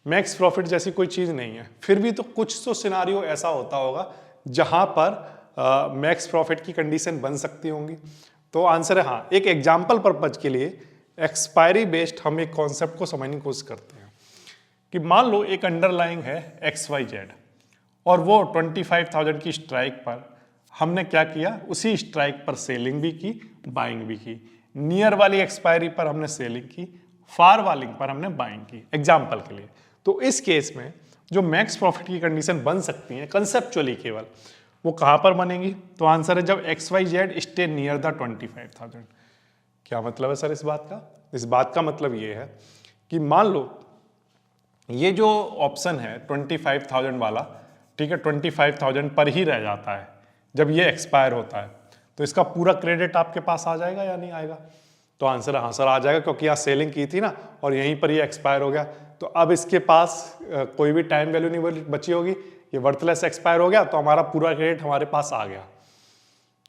मैक्स प्रॉफिट जैसी कोई चीज़ नहीं है, फिर भी तो कुछ तो सिनारियो ऐसा होता होगा जहां पर मैक्स प्रॉफिट की कंडीशन बन सकती होंगी। तो आंसर है हाँ। एक एग्जाम्पल पर्पज के लिए एक्सपायरी बेस्ड हम एक कॉन्सेप्ट को समझने की कोशिश करते हैं कि मान लो एक अंडरलाइंग है XYZ, और वो 25,000 की स्ट्राइक पर हमने क्या किया, उसी स्ट्राइक पर सेलिंग भी की, बाइंग भी की। नियर वाली एक्सपायरी पर हमने सेलिंग की, फार वाली पर हमने बाइंग की, एग्जाम्पल के लिए। तो इस केस में जो मैक्स प्रॉफिट की कंडीशन बन सकती है कंसेप्चुअली केवल, वो कहां पर बनेगी? तो आंसर है जब XYZ स्टे नियर द 25,000। क्या मतलब है सर इस बात का? इस बात का मतलब ये है कि मान लो ये जो ऑप्शन है 25,000 वाला, ठीक है, 25,000 पर ही रह जाता है जब ये एक्सपायर होता है, तो इसका पूरा क्रेडिट आपके पास आ जाएगा या नहीं आएगा? तो आंसर हाँ सर आ जाएगा, क्योंकि यहाँ सेलिंग की थी ना और यहीं पर ये एक्सपायर हो गया। तो अब इसके पास कोई भी टाइम वैल्यू नहीं बची होगी, ये वर्थलेस एक्सपायर हो गया, तो हमारा पूरा क्रेडिट हमारे पास आ गया।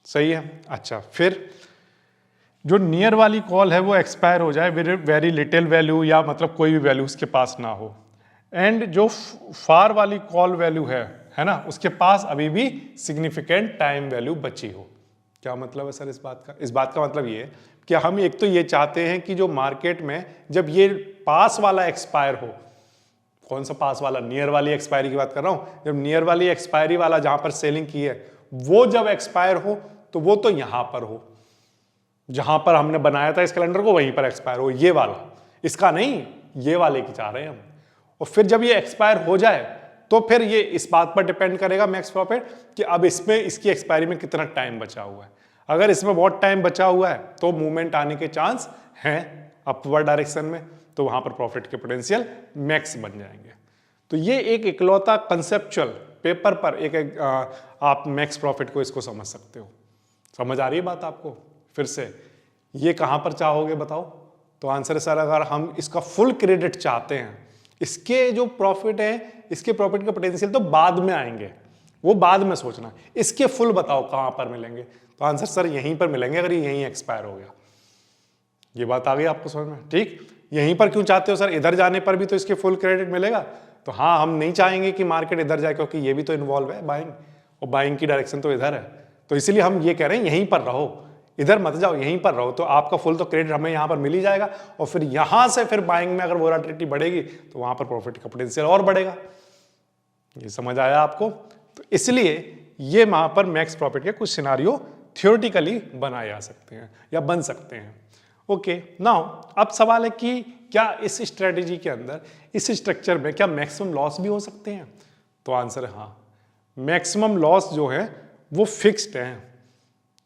सही है। अच्छा, फिर जो नियर वाली कॉल है वो एक्सपायर हो जाए, वेरी लिटिल वैल्यू या मतलब कोई भी वैल्यू उसके पास ना हो, एंड जो फार वाली कॉल वैल्यू है ना, उसके पास अभी भी सिग्निफिकेंट टाइम वैल्यू बची हो। क्या मतलब है सर इस बात का? इस बात का मतलब ये है कि हम एक तो ये चाहते हैं कि जो मार्केट में जब ये पास वाला एक्सपायर हो, कौन सा पास वाला? नियर वाली एक्सपायरी की बात कर रहा हूं। जब नियर वाली एक्सपायरी वाला जहां पर सेलिंग की है वो जब एक्सपायर हो, तो वो तो यहां पर हो, जहां पर हमने बनाया था इस कैलेंडर को वहीं पर एक्सपायर हो, ये वाला, इसका नहीं, ये वाले की चाह रहे हैं हम। और फिर जब ये एक्सपायर हो जाए तो फिर ये इस बात पर डिपेंड करेगा मैक्स प्रॉफिट कि अब इसमें इसकी एक्सपायरी में कितना टाइम बचा हुआ है। अगर इसमें बहुत टाइम बचा हुआ है तो मूवमेंट आने के चांस हैं अपवर्ड डायरेक्शन में, तो वहां पर प्रॉफिट के पोटेंशियल मैक्स बन जाएंगे। तो ये एक इकलौता कंसेप्चुअल पेपर पर एक आप मैक्स प्रॉफिट को इसको समझ सकते हो। समझ आ रही है बात आपको? फिर से ये कहां पर चाहोगे बताओ? तो आंसर है सर अगर हम इसका फुल क्रेडिट चाहते हैं, इसके जो प्रॉफिट है, इसके प्रॉफिट का पोटेंशियल तो बाद में आएंगे, वो बाद में सोचना, इसके फुल बताओ कहां पर मिलेंगे? तो आंसर सर यहीं पर मिलेंगे अगर ये यहीं एक्सपायर हो गया। ये बात आ गई आपको समझ में? ठीक, यहीं पर क्यों चाहते हो सर? इधर जाने पर भी तो इसके फुल क्रेडिट मिलेगा। तो हाँ, हम नहीं चाहेंगे कि मार्केट इधर जाए क्योंकि ये भी तो इन्वॉल्व है बाइंग, और बाइंग की डायरेक्शन तो इधर है। तो इसलिए हम ये कह रहे हैं यहीं पर रहो, इधर मत जाओ, यहीं पर रहो, तो आपका फुल तो क्रेडिट हमें यहाँ पर मिल ही जाएगा। और फिर यहाँ से फिर बाइंग में अगर वोलेटिलिटी बढ़ेगी तो वहां पर प्रॉफिट का पोटेंशियल और बढ़ेगा। ये समझ आया आपको? तो इसलिए ये वहां पर मैक्स प्रॉफिट के कुछ सिनारियो थियोरेटिकली बनाए जा सकते हैं या बन सकते हैं। ओके, नाउ अब सवाल है कि क्या इस स्ट्रेटेजी के अंदर, इस स्ट्रक्चर में क्या मैक्सिमम लॉस भी हो सकते हैं? तो आंसर है हाँ, मैक्सिमम लॉस जो है वो फिक्स्ड है।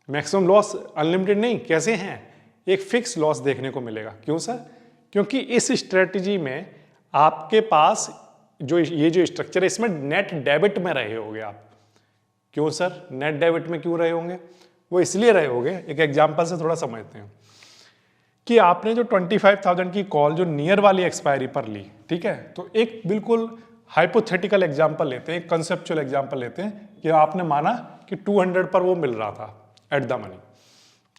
मैक्सिमम लॉस अनलिमिटेड नहीं, कैसे हैं? एक फिक्स लॉस देखने को मिलेगा। क्यों सर? क्योंकि इस स्ट्रेटेजी में आपके पास जो ये जो स्ट्रक्चर है इसमें नेट डेबिट में रहे होगे आप। क्यों सर नेट डेबिट में क्यों रहे होंगे? वो इसलिए रहे होंगे, एक एग्जांपल से थोड़ा समझते हैं कि आपने जो 25,000 की कॉल जो नियर वाली एक्सपायरी पर ली, ठीक है, तो एक बिल्कुल हाइपोथेटिकल एग्जांपल लेते हैं, कंसेप्चुअल एग्जांपल लेते हैं कि आपने माना कि 200 पर वो मिल रहा था एट द मनी,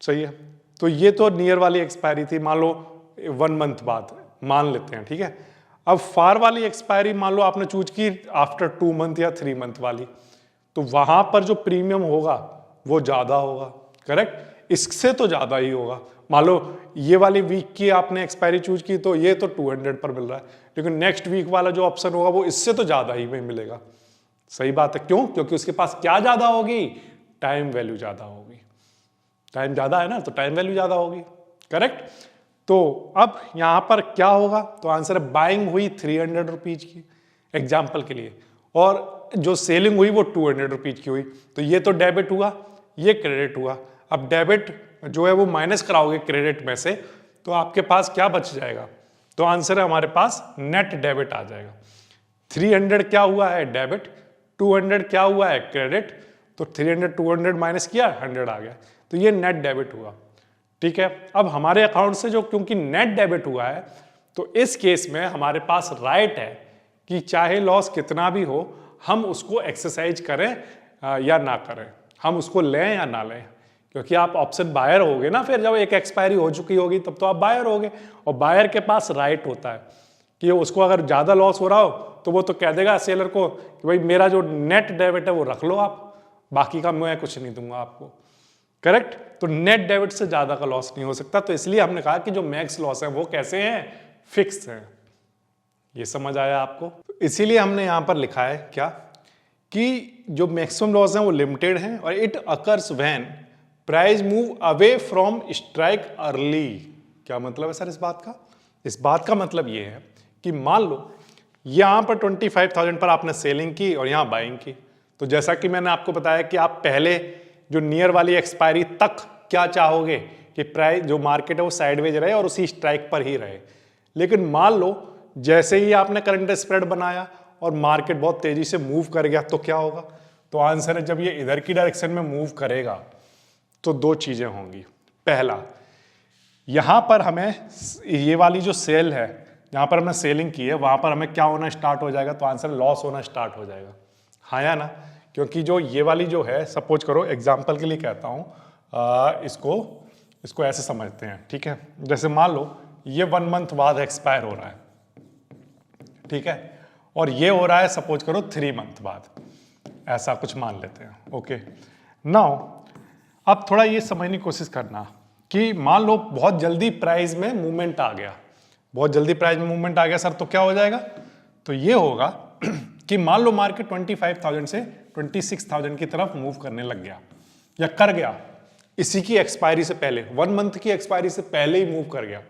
सही है। तो ये तो नियर वाली एक्सपायरी थी, मान लो 1 मंथ बाद मान लेते हैं, ठीक है। अब फार वाली एक्सपायरी मान लो आपने चूज की आफ्टर 2 मंथ या 3 मंथ वाली, तो वहां पर जो प्रीमियम होगा वो ज्यादा होगा, करेक्ट, इससे तो ज्यादा ही होगा। मान लो ये वाली वीक की आपने एक्सपायरी चूज की तो ये तो 200 पर मिल रहा है, लेकिन नेक्स्ट वीक वाला जो ऑप्शन होगा वो इससे तो ज्यादा ही में मिलेगा। सही बात है, क्यों? क्योंकि उसके पास क्या ज्यादा होगी? टाइम वैल्यू ज्यादा होगी। टाइम ज्यादा है ना, तो टाइम वैल्यू ज्यादा होगी, करेक्ट। तो अब यहां पर क्या होगा? तो आंसर है बाइंग हुई 300 रुपीज की एग्जाम्पल के लिए, और जो सेलिंग हुई वो 200 रुपीज की हुई, तो ये तो डेबिट हुआ, ये क्रेडिट हुआ। अब डेबिट जो है वो माइनस कराओगे क्रेडिट में से, तो आपके पास क्या बच जाएगा? तो आंसर है हमारे पास नेट डेबिट आ जाएगा। 300 क्या हुआ है? डेबिट। 200 क्या हुआ है? क्रेडिट। तो 300 200 माइनस किया, 100 आ गया, तो ये नेट डेबिट हुआ, ठीक है। अब हमारे अकाउंट से जो क्योंकि नेट डेबिट हुआ है, तो इस केस में हमारे पास राइट है कि चाहे लॉस कितना भी हो हम उसको एक्सरसाइज करें या ना करें, हम उसको लें या ना लें, क्योंकि आप ऑप्शन बायर होगे ना, फिर जब एक एक्सपायरी हो चुकी होगी तब तो आप बायर होगे, और बायर के पास राइट होता है कि उसको अगर ज़्यादा लॉस हो रहा हो तो वो तो कह देगा सेलर को कि भाई मेरा जो नेट डेबिट है वो रख लो आप, बाकी का मैं कुछ नहीं दूंगा आपको, करेक्ट। तो नेट डेबिट से ज़्यादा का लॉस नहीं हो सकता, तो इसलिए हमने कहा कि जो मैक्स लॉस है वो कैसे हैं? फिक्स हैं। ये समझ आया आपको? इसीलिए हमने यहां पर लिखा है क्या कि जो मैक्सिमम लॉस है वो लिमिटेड है, और it occurs when price move away from strike early. क्या मतलब है सर इस बात का? इस बात का मतलब ये है कि मान लो यहां पर 25,000 पर आपने सेलिंग की और यहां बाइंग की, तो जैसा कि मैंने आपको बताया कि आप पहले जो नियर वाली एक्सपायरी तक क्या चाहोगे कि प्राइस जो मार्केट है वो साइडवेज रहे और उसी स्ट्राइक पर ही रहे। लेकिन मान लो जैसे ही आपने करंट स्प्रेड बनाया और मार्केट बहुत तेजी से मूव कर गया, तो क्या होगा? तो आंसर है जब ये इधर की डायरेक्शन में मूव करेगा तो 2 चीजें होंगी। पहला, यहां पर हमें ये वाली जो सेल है जहां पर हमने सेलिंग की है वहां पर हमें क्या होना स्टार्ट हो जाएगा? तो आंसर लॉस होना स्टार्ट हो जाएगा, हाँ या ना? क्योंकि जो ये वाली जो है, सपोज करो एग्जाम्पल के लिए कहता हूं, इसको ऐसे समझते हैं, ठीक है। जैसे मान लो ये 1 मंथ बाद एक्सपायर हो रहा है, ठीक है, और ये हो रहा है सपोज करो 3 मंथ बाद, ऐसा कुछ मान लेते हैं, ओके। नाउ अब थोड़ा ये समझने की कोशिश करना कि मान लो बहुत जल्दी प्राइस में मूवमेंट आ गया, बहुत जल्दी प्राइस में मूवमेंट आ गया सर, तो क्या हो जाएगा? तो ये होगा कि मान लो मार्केट 25,000 से 26,000 की तरफ मूव करने लग गया या कर गया, इसी की एक्सपायरी से पहले, 1 मंथ की एक्सपायरी से पहले ही मूव कर गया,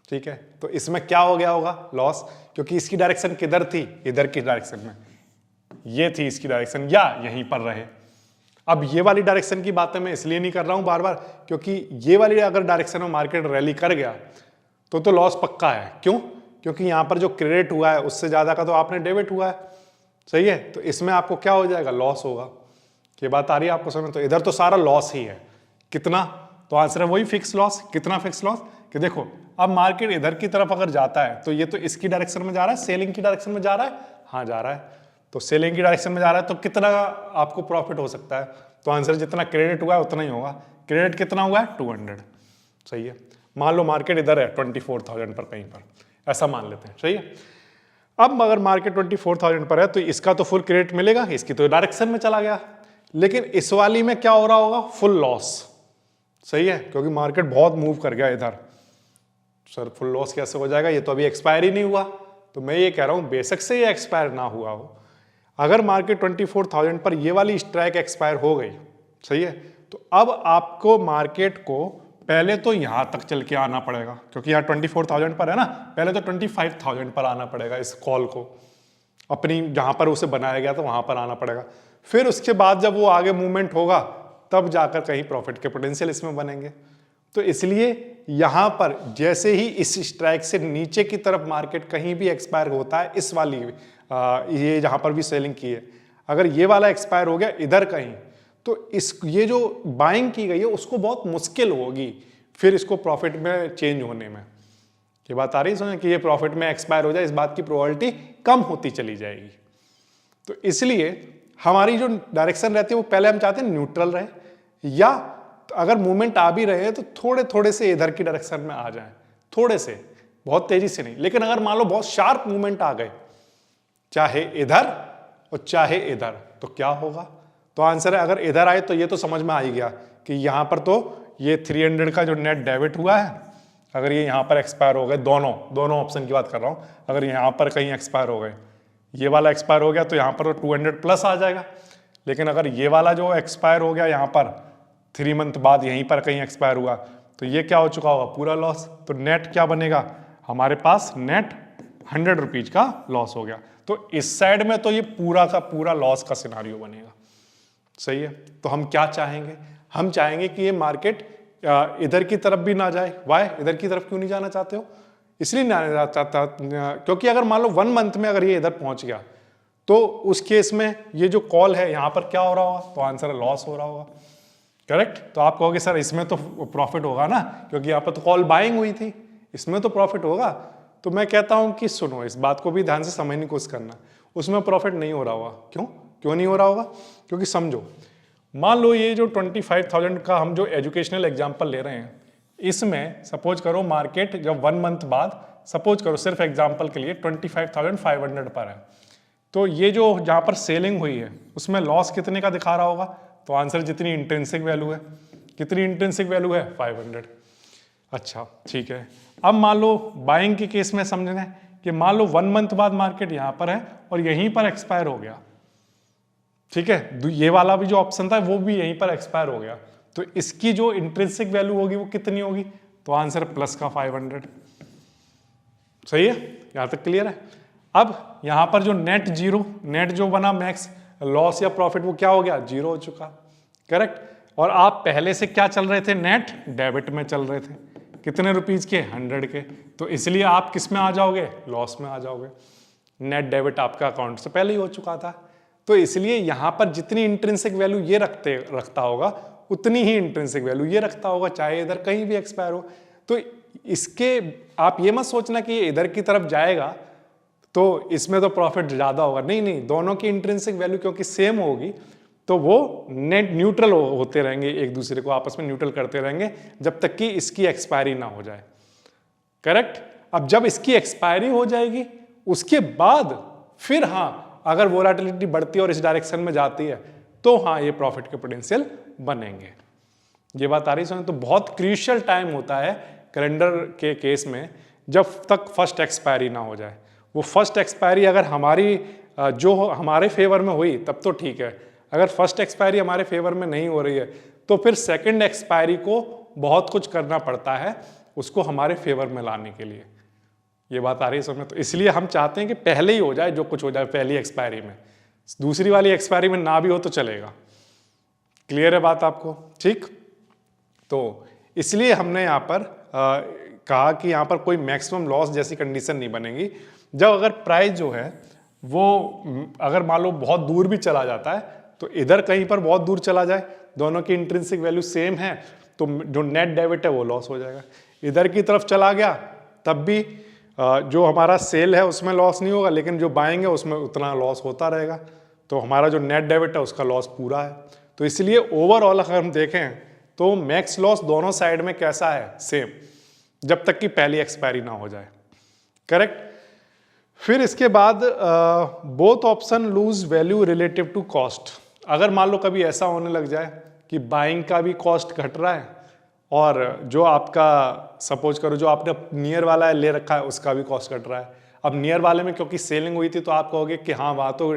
ठीक है। तो इसमें क्या हो गया होगा? लॉस, क्योंकि इसकी डायरेक्शन किधर थी? इधर की डायरेक्शन में, ये थी इसकी डायरेक्शन, या यहीं पर रहे। अब ये वाली डायरेक्शन की बातें मैं इसलिए नहीं कर रहा हूं बार बार, क्योंकि ये वाली अगर डायरेक्शन में मार्केट रैली कर गया तो लॉस पक्का है। क्यों? क्योंकि यहां पर जो क्रेडिट हुआ है उससे ज्यादा का तो आपने डेबिट हुआ है, सही है। तो इसमें आपको क्या हो जाएगा? लॉस होगा। ये बात आ रही है आपको समझ? तो इधर तो सारा लॉस ही है, कितना? तो आंसर है वही फिक्स लॉस। कितना फिक्स लॉस कि देखो अब मार्केट इधर की तरफ अगर जाता है तो ये तो इसकी डायरेक्शन में जा रहा है, सेलिंग की डायरेक्शन में जा रहा है, हाँ जा रहा है, तो सेलिंग की डायरेक्शन में जा रहा है तो कितना आपको प्रॉफिट हो सकता है, तो आंसर जितना क्रेडिट हुआ है उतना ही होगा। क्रेडिट कितना हुआ है 200, सही है। मान लो मार्केट इधर है 24,000 पर कहीं पर, ऐसा मान लेते हैं, सही है। अब अगर मार्केट 24,000 पर है तो इसका तो फुल क्रेडिट मिलेगा, इसकी तो डायरेक्शन में चला गया, लेकिन इस वाली में क्या हो रहा होगा, फुल लॉस, सही है, क्योंकि मार्केट बहुत मूव कर गया इधर। सर फुल लॉस कैसे हो जाएगा, ये तो अभी एक्सपायर ही नहीं हुआ। तो मैं ये कह रहा हूं बेशक से ये एक्सपायर ना हुआ हो, अगर मार्केट 24,000 पर ये वाली स्ट्राइक एक्सपायर हो गई, सही है, तो अब आपको मार्केट को पहले तो यहां तक चल के आना पड़ेगा, क्योंकि यहाँ 24,000 पर है ना, पहले तो 25,000 पर आना पड़ेगा इस कॉल को, अपनी जहां पर उसे बनाया गया था वहां पर आना पड़ेगा। फिर उसके बाद जब वो आगे मूवमेंट होगा तब जाकर कहीं प्रॉफिट के पोटेंशियल इसमें बनेंगे। तो इसलिए यहां पर जैसे ही इस स्ट्राइक से नीचे की तरफ मार्केट कहीं भी एक्सपायर होता है, इस वाली ये जहां पर भी सेलिंग की है, अगर ये वाला एक्सपायर हो गया इधर कहीं, तो ये जो बाइंग की गई है उसको बहुत मुश्किल होगी फिर इसको प्रॉफिट में चेंज होने में। ये बात आ रही है समझ कि ये प्रॉफिट में एक्सपायर हो जाए, इस बात की प्रोबेबिलिटी कम होती चली जाएगी। तो इसलिए हमारी जो डायरेक्शन रहती है वो पहले हम चाहते हैं न्यूट्रल रहे, या अगर मूवमेंट आ भी रहे हैं तो थोड़े थोड़े से इधर की डायरेक्शन में आ जाए, थोड़े से, बहुत तेजी से नहीं। लेकिन अगर मान लो बहुत शार्प मूवमेंट आ गए, चाहे इधर और चाहे इधर, तो क्या होगा, तो आंसर है अगर इधर आए तो ये तो समझ में आ ही गया कि यहां पर तो ये 300 का जो नेट डेबिट हुआ है, अगर ये यहां पर एक्सपायर हो गए, दोनों ऑप्शन की बात कर रहा हूं, अगर यहां पर कहीं एक्सपायर हो गए, ये वाला एक्सपायर हो गया तो यहां पर 200 प्लस आ जाएगा। लेकिन अगर ये वाला जो एक्सपायर हो गया यहां पर 3 मंथ बाद यहीं पर कहीं एक्सपायर हुआ, तो ये क्या हो चुका होगा, पूरा लॉस। तो नेट क्या बनेगा हमारे पास, नेट 100 रुपीज का लॉस हो गया। तो इस साइड में तो ये पूरा का पूरा लॉस का सिनारियो बनेगा, सही है। तो हम क्या चाहेंगे, हम चाहेंगे कि ये मार्केट इधर की तरफ भी ना जाए। वाई, इधर की तरफ क्यों नहीं जाना चाहते हो, इसलिए नहीं जाना चाहता क्योंकि अगर मान लो 1 मंथ में अगर ये इधर पहुंच गया तो उस केस में ये जो कॉल है यहां पर क्या हो रहा होगा, तो आंसर लॉस हो रहा होगा, करेक्ट। तो आप कहोगे सर इसमें तो प्रॉफिट होगा ना, क्योंकि यहाँ पर तो कॉल बाइंग हुई थी, इसमें तो प्रॉफिट होगा। तो मैं कहता हूं कि सुनो, इस बात को भी ध्यान से समझने की कोशिश करना, उसमें प्रॉफिट नहीं हो रहा होगा। क्यों नहीं हो रहा होगा, क्योंकि समझो, मान लो ये जो 25,000 का हम जो एजुकेशनल एग्जाम्पल ले रहे हैं, इसमें सपोज करो मार्केट जब 1 मंथ बाद, सपोज करो सिर्फ एग्जाम्पल के लिए 25,500 पर है, तो ये जो जहां पर सेलिंग हुई है उसमें लॉस कितने का दिखा रहा होगा, तो आंसर जितनी इंट्रिंसिक वैल्यू है, कितनी इंट्रिंसिक वैल्यू है 500। अच्छा ठीक है, अब मान लो बाइंग के केस में समझना है कि मान लो 1 मंथ बाद मार्केट यहां पर है और यहीं पर एक्सपायर हो गया, ठीक है, ये वाला भी जो ऑप्शन था वो भी यहीं पर एक्सपायर हो गया, तो इसकी जो इंट्रिंसिक वैल्यू होगी वो कितनी होगी, तो आंसर प्लस का 500, सही है, यहां तक क्लियर है। अब यहां पर जो नेट जीरो, नेट जो बना मैक्स लॉस या प्रॉफिट, वो क्या हो गया, जीरो हो चुका, करेक्ट। और आप पहले से क्या चल रहे थे, नेट डेबिट में चल रहे थे, कितने रुपीज के, 100 के, तो इसलिए आप किस में आ जाओगे, लॉस में आ जाओगे, नेट डेबिट आपका अकाउंट से पहले ही हो चुका था। तो इसलिए यहां पर जितनी इंट्रिंसिक वैल्यू ये रखता होगा उतनी ही इंट्रिंसिक वैल्यू ये रखता होगा, चाहे इधर कहीं भी एक्सपायर हो। तो इसके आप ये मत सोचना कि ये इधर की तरफ जाएगा तो इसमें तो प्रॉफिट ज्यादा होगा, नहीं, दोनों की इंट्रिंसिक वैल्यू क्योंकि सेम होगी तो वो नेट न्यूट्रल होते रहेंगे, एक दूसरे को आपस में न्यूट्रल करते रहेंगे जब तक कि इसकी एक्सपायरी ना हो जाए, करेक्ट। अब जब इसकी एक्सपायरी हो जाएगी उसके बाद फिर हाँ, अगर वोलेटिलिटी बढ़ती है और इस डायरेक्शन में जाती है तो हाँ ये प्रॉफिट के पोटेंशियल बनेंगे। ये बात आ रही है। तो बहुत क्रूशियल टाइम होता है कैलेंडर के केस में जब तक फर्स्ट एक्सपायरी ना हो जाए। वो फर्स्ट एक्सपायरी अगर हमारी जो हमारे फेवर में हुई तब तो ठीक है, अगर फर्स्ट एक्सपायरी हमारे फेवर में नहीं हो रही है तो फिर सेकंड एक्सपायरी को बहुत कुछ करना पड़ता है उसको हमारे फेवर में लाने के लिए। ये बात आ रही है समझ। तो इसलिए हम चाहते हैं कि पहले ही हो जाए जो कुछ हो जाए पहली एक्सपायरी में, दूसरी वाली एक्सपायरी में ना भी हो तो चलेगा। क्लियर है बात आपको, ठीक। तो इसलिए हमने यहाँ पर कहा कि यहाँ पर कोई मैक्सिमम लॉस जैसी कंडीशन नहीं बनेगी जब अगर प्राइस जो है वो अगर मान लो बहुत दूर भी चला जाता है, तो इधर कहीं पर बहुत दूर चला जाए, दोनों की इंट्रिंसिक वैल्यू सेम है, तो जो नेट डेबिट है वो लॉस हो जाएगा। इधर की तरफ चला गया तब भी जो हमारा सेल है उसमें लॉस नहीं होगा, लेकिन जो बाइंग है उसमें उतना लॉस होता रहेगा। तो हमारा जो नेट डेबिट है उसका लॉस पूरा है। तो इसलिए ओवरऑल अगर हम देखें तो मैक्स लॉस दोनों साइड में कैसा है, सेम, जब तक कि पहली एक्सपायरी ना हो जाए। करेक्ट। फिर इसके बाद both option lose value relative to cost. अगर मान लो कभी ऐसा होने लग जाए कि बाइंग का भी कॉस्ट घट रहा है और जो आपका सपोज करो जो आपने नियर वाला ले रखा है उसका भी कॉस्ट घट रहा है। अब नियर वाले में क्योंकि सेलिंग हुई थी तो आप कहोगे कि हाँ वहाँ तो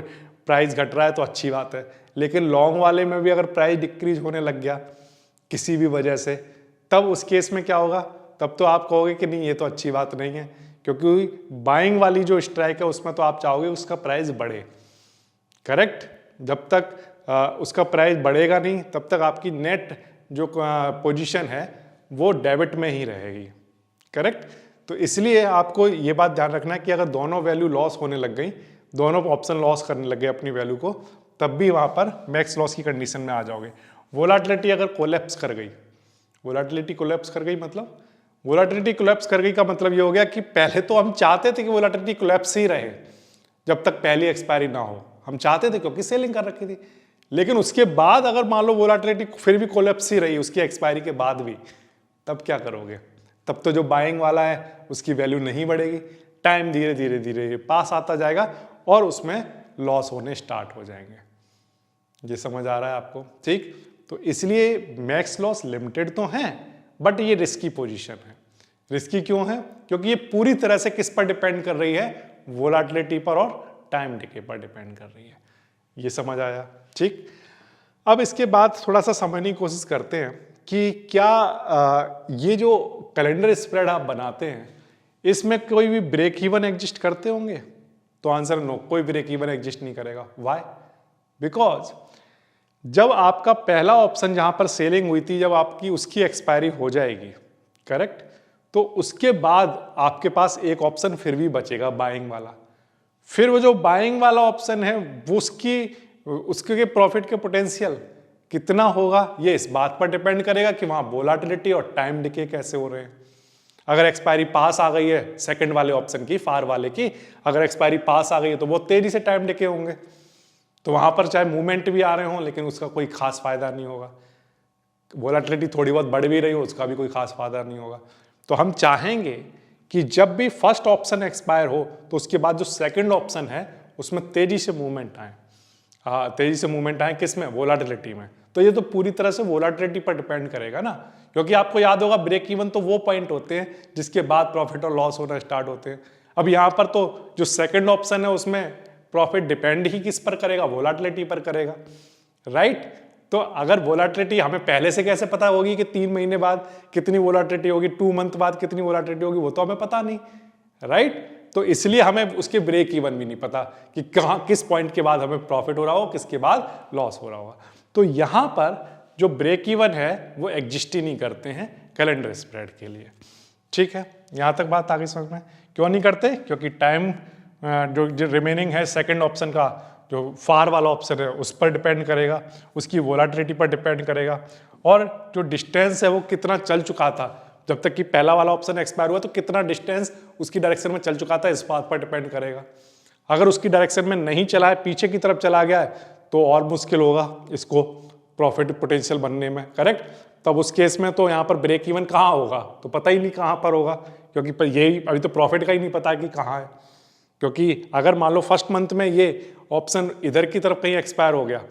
प्राइस घट रहा है तो अच्छी बात है, लेकिन लॉन्ग वाले में भी अगर प्राइस डिक्रीज होने लग गया किसी भी वजह से, तब उस केस में क्या होगा, तब तो आप कहोगे कि नहीं ये तो अच्छी बात नहीं है, क्योंकि बाइंग वाली जो स्ट्राइक है उसमें तो आप चाहोगे उसका प्राइस बढ़े। करेक्ट। जब तक उसका प्राइस बढ़ेगा नहीं तब तक आपकी नेट जो पोजीशन है वो डेबिट में ही रहेगी। करेक्ट। तो इसलिए आपको ये बात ध्यान रखना है कि अगर दोनों वैल्यू लॉस होने लग गई, दोनों ऑप्शन लॉस करने लग गए अपनी वैल्यू को, तब भी वहां पर मैक्स लॉस की कंडीशन में आ जाओगे। वोलाटिलिटी अगर कोलैप्स कर गई, वोलाटिलिटी कोलैप्स कर गई मतलब, वोलाटिलिटी कोलैप्स कर गई का मतलब ये हो गया कि पहले तो हम चाहते थे कि वोलाटिलिटी कोलैप्स ही रहे जब तक पहली एक्सपायरी ना हो, हम चाहते थे क्योंकि सेलिंग कर रखी थी। लेकिन उसके बाद अगर मान लो वोलाटिलिटी फिर भी कोलैप्स ही रही उसकी एक्सपायरी के बाद भी, तब क्या करोगे? तब तो जो बाइंग वाला है उसकी वैल्यू नहीं बढ़ेगी, टाइम धीरे धीरे धीरे पास आता जाएगा और उसमें लॉस होने स्टार्ट हो जाएंगे। ये समझ आ रहा है आपको? ठीक। तो इसलिए मैक्स लॉस लिमिटेड तो हैं, बट ये रिस्की पोजीशन है। रिस्की क्यों है? क्योंकि ये पूरी तरह से किस पर डिपेंड कर रही है? वोलाटिलिटी पर और टाइम डिके पर डिपेंड कर रही है। ये समझ आया? ठीक। अब इसके बाद थोड़ा सा समझने की कोशिश करते हैं कि क्या ये जो कैलेंडर स्प्रेड आप बनाते हैं इसमें कोई भी ब्रेक इवन एग्जिस्ट करते होंगे? तो आंसर नो, कोई ब्रेक इवन एग्जिस्ट नहीं करेगा। व्हाई? बिकॉज जब आपका पहला ऑप्शन जहां पर सेलिंग हुई थी, जब आपकी उसकी एक्सपायरी हो जाएगी, करेक्ट, तो उसके बाद आपके पास एक ऑप्शन फिर भी बचेगा बाइंग वाला। फिर वो जो बाइंग वाला ऑप्शन है वो उसके प्रॉफिट के पोटेंशियल कितना होगा, ये इस बात पर डिपेंड करेगा कि वहां वोलाटिलिटी और टाइम डिके कैसे हो रहे हैं। अगर एक्सपायरी पास आ गई है सेकंड वाले ऑप्शन की, फार वाले की, अगर एक्सपायरी पास आ गई है तो बहुत तेजी से टाइम डिके होंगे, तो वहां पर चाहे मूवमेंट भी आ रहे हों लेकिन उसका कोई खास फायदा नहीं होगा। वोलाटिलिटी थोड़ी बहुत बढ़ भी रही हो उसका भी कोई खास फायदा नहीं होगा। तो हम चाहेंगे कि जब भी फर्स्ट ऑप्शन एक्सपायर हो तो उसके बाद जो सेकंड ऑप्शन है उसमें तेजी से मूवमेंट आए। तेजी से मूवमेंट आए किसमें? वोलाटिलिटी में। तो ये तो पूरी तरह से वोलाटिलिटी पर डिपेंड करेगा ना, क्योंकि आपको याद होगा ब्रेक इवन तो वो पॉइंट होते हैं जिसके बाद प्रॉफिट और लॉस होना स्टार्ट होते हैं। अब यहाँ पर तो जो सेकंड ऑप्शन है उसमें प्रॉफिट डिपेंड ही किस पर करेगा? वोलाटिलिटी पर करेगा, राइट। तो अगर वोलाटिलिटी हमें पहले से कैसे पता होगी कि 3 महीने बाद कितनी वोलाटिलिटी होगी, 2 मंथ बाद कितनी वोलाटिलिटी होगी, वो तो हमें पता नहीं, राइट। तो इसलिए हमें उसके ब्रेक इवन भी नहीं पता कि कहाँ किस पॉइंट के बाद हमें प्रॉफिट हो रहा हो, किसके बाद लॉस हो रहा होगा। तो यहाँ पर जो ब्रेक इवन है वो एग्जिस्ट ही नहीं करते हैं कैलेंडर स्प्रेड के लिए। ठीक है, यहाँ तक बात आगे समझ में? क्यों नहीं करते? क्योंकि टाइम जो रिमेनिंग है सेकंड ऑप्शन का, जो फार वाला ऑप्शन है उस पर डिपेंड करेगा, उसकी वोलाटिलिटी पर डिपेंड करेगा, और जो डिस्टेंस है वो कितना चल चुका था जब तक कि पहला वाला ऑप्शन एक्सपायर हुआ, तो कितना डिस्टेंस उसकी डायरेक्शन में चल चुका था इस बात पर डिपेंड करेगा। अगर उसकी डायरेक्शन में नहीं चला है, पीछे की तरफ चला गया है, तो और मुश्किल होगा इसको प्रॉफिट पोटेंशियल बनने में, करेक्ट। तब उस केस में तो यहाँ पर ब्रेक इवन कहाँ होगा तो पता ही नहीं कहाँ पर होगा, क्योंकि यही अभी तो प्रॉफिट का ही नहीं पता कि कहाँ है। क्योंकि अगर मान लो फर्स्ट मंथ में ये ऑप्शन इधर की तरफ कहीं एक्सपायर हो गया,